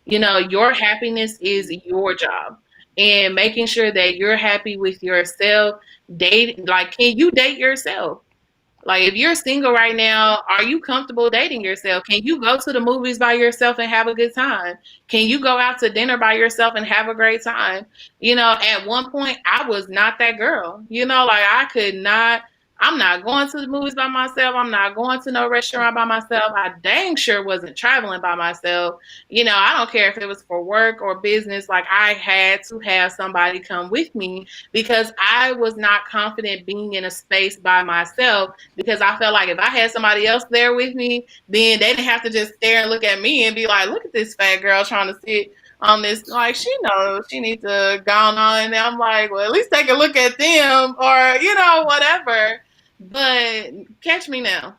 Your happiness is your job. And making sure that you're happy with yourself, date like can you date yourself? Like, if you're single right now, are you comfortable dating yourself? Can you go to the movies by yourself and have a good time? Can you go out to dinner by yourself and have a great time? At one point, I was not that girl. Like I could not. I'm not going to the movies by myself. I'm not going to no restaurant by myself. I dang sure wasn't traveling by myself. I don't care if it was for work or business. Like, I had to have somebody come with me because I was not confident being in a space by myself because I felt like if I had somebody else there with me, then they didn't have to just stare and look at me and be like, look at this fat girl trying to sit on this. Like, she knows she needs to go on. And I'm like, well, at least take a look at them or, whatever. But catch me now.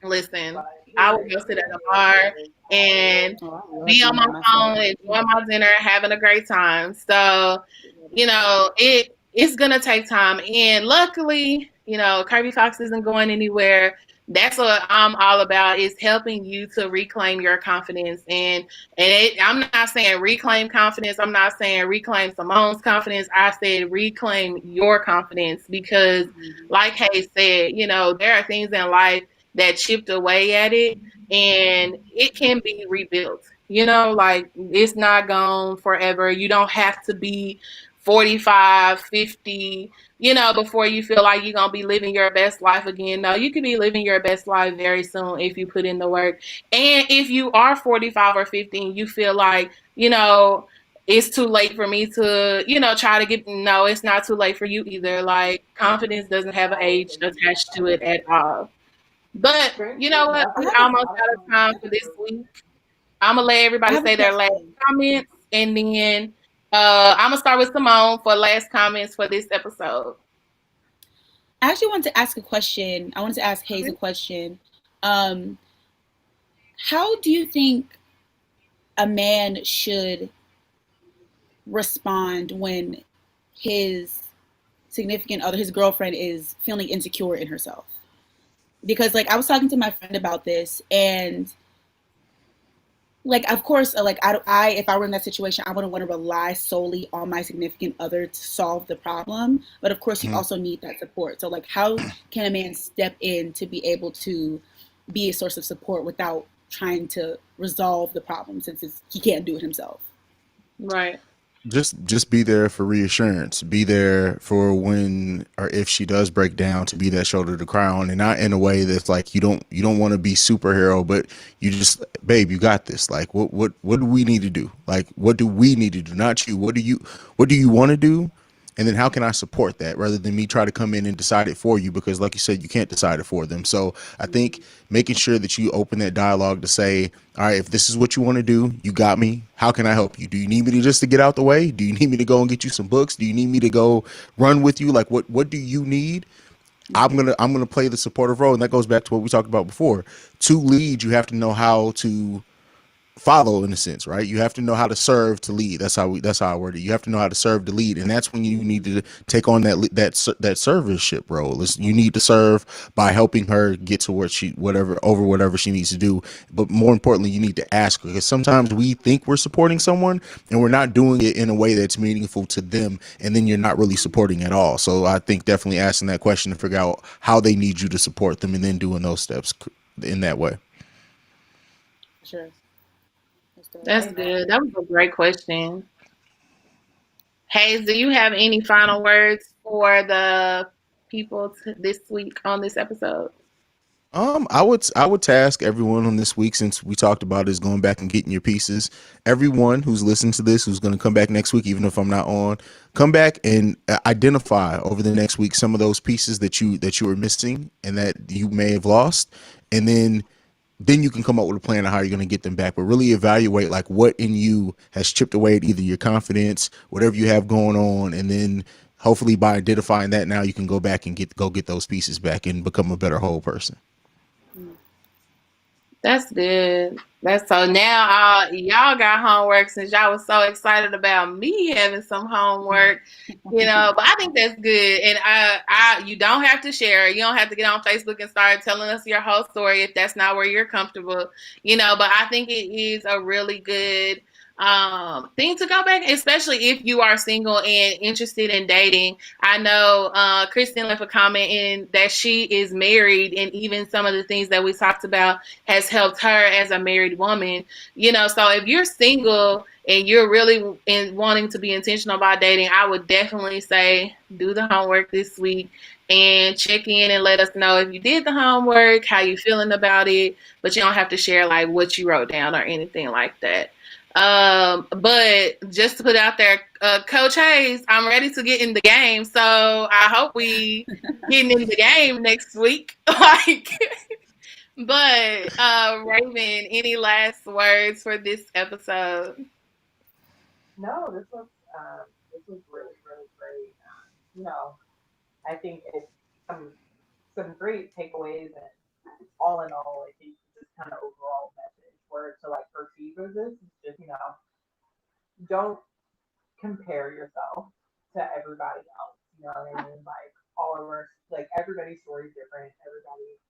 Listen, But I would go sit at a bar and Oh, I love be on doing my that myself. phone, enjoying my dinner, having a great time. So, it's gonna take time. And luckily, Kirby Fox isn't going anywhere. That's what I'm all about is helping you to reclaim your confidence. I'm not saying reclaim confidence. I'm not saying reclaim Simone's confidence. I said reclaim your confidence because like Hayes said, there are things in life that chipped away at it and it can be rebuilt. Like it's not gone forever. You don't have to be 45, 50, before you feel like you're going to be living your best life again. No, you could be living your best life very soon if you put in the work. And if you are 45 or 50 and you feel like, it's too late for me to, try to no, it's not too late for you either. Like confidence doesn't have an age attached to it at all. But you know what? I We have a, almost out of time for this week. I'm gonna let I everybody have a say their last question. comments, and then I'm gonna start with Simone for last comments for this episode. I actually wanted to ask a question. I wanted to ask Hayes a question. Um, how do you think a man should respond when his significant other, his girlfriend, is feeling insecure in herself? Because, like, I was talking to my friend about this, and like, of course, like, if I were in that situation, I wouldn't want to rely solely on my significant other to solve the problem. But of course, you Mhm. also need that support. So, like, how can a man step in to be able to be a source of support without trying to resolve the problem since he can't do it himself? Right. Just be there for reassurance. Be there for when or if she does break down, to be that shoulder to cry on, and not in a way that's like you don't want to be superhero, but you just, babe, you got this. Like what do we need to do? Like what do we need to do? Not you. What do you want to do? And then how can I support that rather than me try to come in and decide it for you? Because like you said, you can't decide it for them. So I think making sure that you open that dialogue to say, all right, if this is what you want to do, you got me. How can I help you? Do you need me to just to get out the way? Do you need me to go and get you some books? Do you need me to go run with you? Like what do you need? I'm gonna play the supportive role. And that goes back to what we talked about before. To lead, you have to know how to follow, in a sense, right? You have to know how to serve to lead. That's how I word it. You have to know how to serve to lead, and that's when you need to take on that serviceship role. You need to serve by helping her get to whatever she needs to do. But more importantly, you need to ask her, because sometimes we think we're supporting someone and we're not doing it in a way that's meaningful to them, and then you're not really supporting at all. So I think definitely asking that question to figure out how they need you to support them, and then doing those steps in that way. Sure. That's good. That was a great question. Hayes, do you have any final words for the people this week on this episode? I would task everyone on this week, since we talked about is going back and getting your pieces. Everyone who's listening to this, who's going to come back next week, even if I'm not on, come back and identify over the next week some of those pieces that you were missing and that you may have lost, and then you can come up with a plan on how you're going to get them back. But really evaluate like what in you has chipped away at either your confidence, whatever you have going on, and then hopefully by identifying that, now you can go back and get those pieces back and become a better whole person. That's good. That's so now y'all got homework since y'all was so excited about me having some homework, but I think that's good. And you don't have to share. You don't have to get on Facebook and start telling us your whole story if that's not where you're comfortable, but I think it is a really good thing to go back, especially if you are single and interested in dating. I know Kristen left a comment in that she is married, and even some of the things that we talked about has helped her as a married woman. So if you're single and you're really wanting to be intentional about dating, I would definitely say do the homework this week and check in and let us know if you did the homework, how you feeling about it. But you don't have to share like what you wrote down or anything like that. But just to put out there, Coach Hayes, I'm ready to get in the game. So I hope we getting in the game next week. But Raven, any last words for this episode? No, this was really, really great. I think it's some great takeaways, and all in all, I think just kind of overall message where to like perceive of this is just, don't compare yourself to everybody else. You know what I mean? Like all of our, like everybody's story is different. Everybody,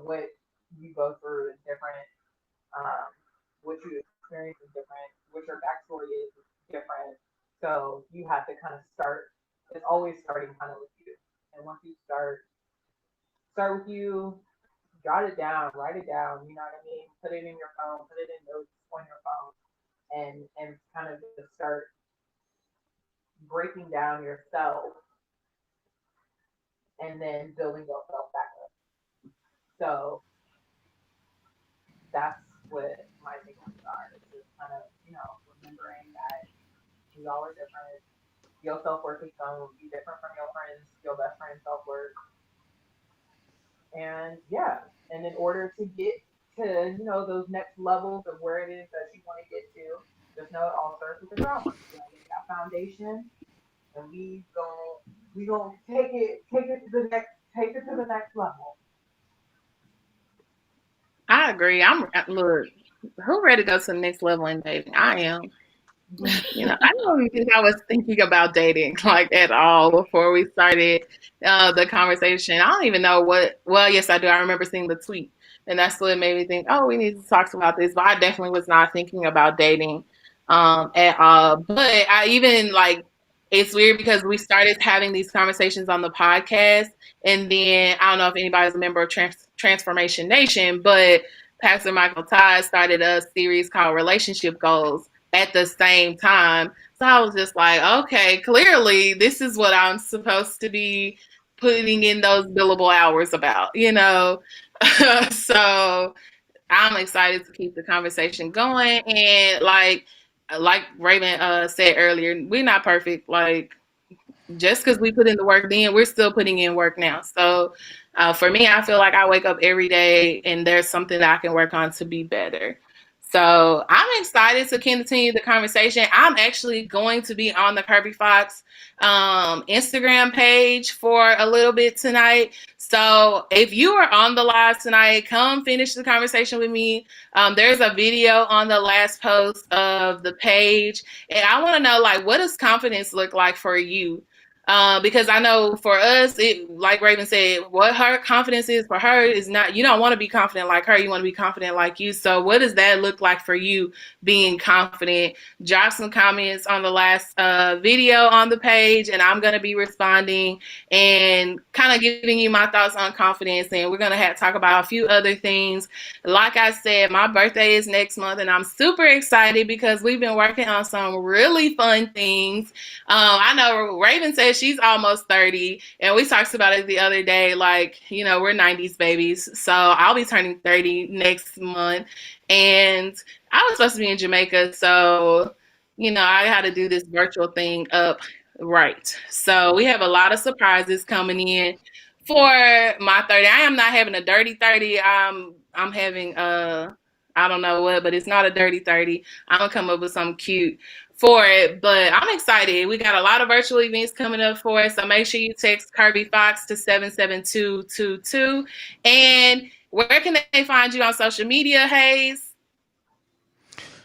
what you go through is different. Um, what you experience is different. What your backstory is different. So you have to kind of start. It's always starting kind of with you. And once you start with you, jot it down, write it down. You know what I mean? Put it in your phone. Put it in notes on your phone, and kind of just start breaking down yourself and then building yourself back up. So that's what my takeaways are. It's just kind of, remembering that we all are different. Your self worth is going to be different from your friends, your best friend's self worth. And yeah, and in order to get to, those next levels of where it is that you want to get to, just know it all starts with the groundwork. You got to lay that foundation, and we gonna take it to the next level. I agree. Look, who ready to go to the next level in dating? I am. I don't even think I was thinking about dating like at all before we started the conversation. I don't even know what. Well, yes, I do. I remember seeing the tweet, and that's what made me think, oh, we need to talk about this. But I definitely was not thinking about dating at all. But I even like it's weird because we started having these conversations on the podcast, and then I don't know if anybody's a member of Transformation Nation, but Pastor Michael Todd started a series called Relationship Goals at the same time. So I was just like, okay, clearly this is what I'm supposed to be putting in those billable hours about, you know? So I'm excited to keep the conversation going. And like Raven said earlier, we're not perfect. Like, just because we put in the work then, we're still putting in work now. So for me, I feel like I wake up every day and there's something that I can work on to be better. So I'm excited to continue the conversation. I'm actually going to be on the Kirby Fox Instagram page for a little bit tonight. So if you are on the live tonight, come finish the conversation with me. There's a video on the last post of the page. And I want to know, like, what does confidence look like for you? Because I know for us, it, like Raven said, what her confidence is for her is not, you don't want to be confident like her, you want to be confident like you. So what does that look like for you being confident? Drop some comments on the last video on the page, and I'm going to be responding and kind of giving you my thoughts on confidence. And we're going to talk about a few other things. Like I said, my birthday is next month, and I'm super excited because we've been working on some really fun things. I know Raven says she's almost 30, and we talked about it the other day. Like, you know, we're 90s babies, so I'll be turning 30 next month. And I was supposed to be in Jamaica, so, you know, I had to do this virtual thing up right. So we have a lot of surprises coming in for my 30. I am not having a dirty 30. I'm having I don't know what, but it's not a dirty 30. I'm gonna come up with something cute for it, but I'm excited. We got a lot of virtual events coming up for us, so make sure you text Kirby Fox to 77222. And where can they find you on social media, Hayes?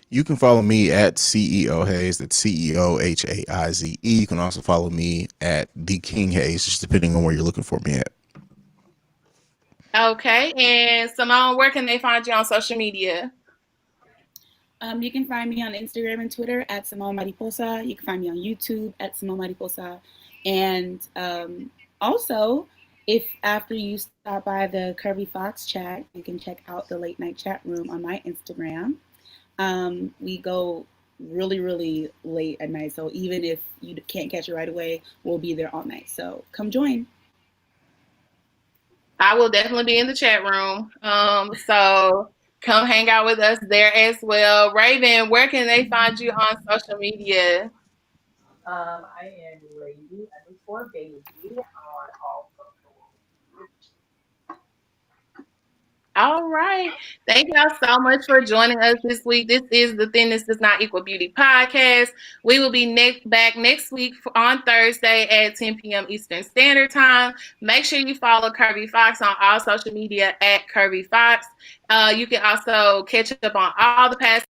You can follow me at CEO Hayes. That's CEOHAIZE. You can also follow me at The King Hayes, just depending on where you're looking for me at. Okay, and Simone, where can they find you on social media? You can find me on Instagram and Twitter at Simone Mariposa. You can find me on YouTube at Simone Mariposa. And also, if after you stop by the Kirby Fox chat, you can check out the late night chat room on my Instagram. We go really, really late at night. So even if you can't catch it right away, we'll be there all night. So come join. I will definitely be in the chat room. So come hang out with us there as well. Raven, where can they find you on social media? I am lady_baby on all social. All right. Thank y'all so much for joining us this week. This is the Thinness Does Not Equal Beauty podcast. We will be back next week on Thursday at 10 p.m. Eastern Standard Time. Make sure you follow Kirby Fox on all social media at Kirby Fox. You can also catch up on all the past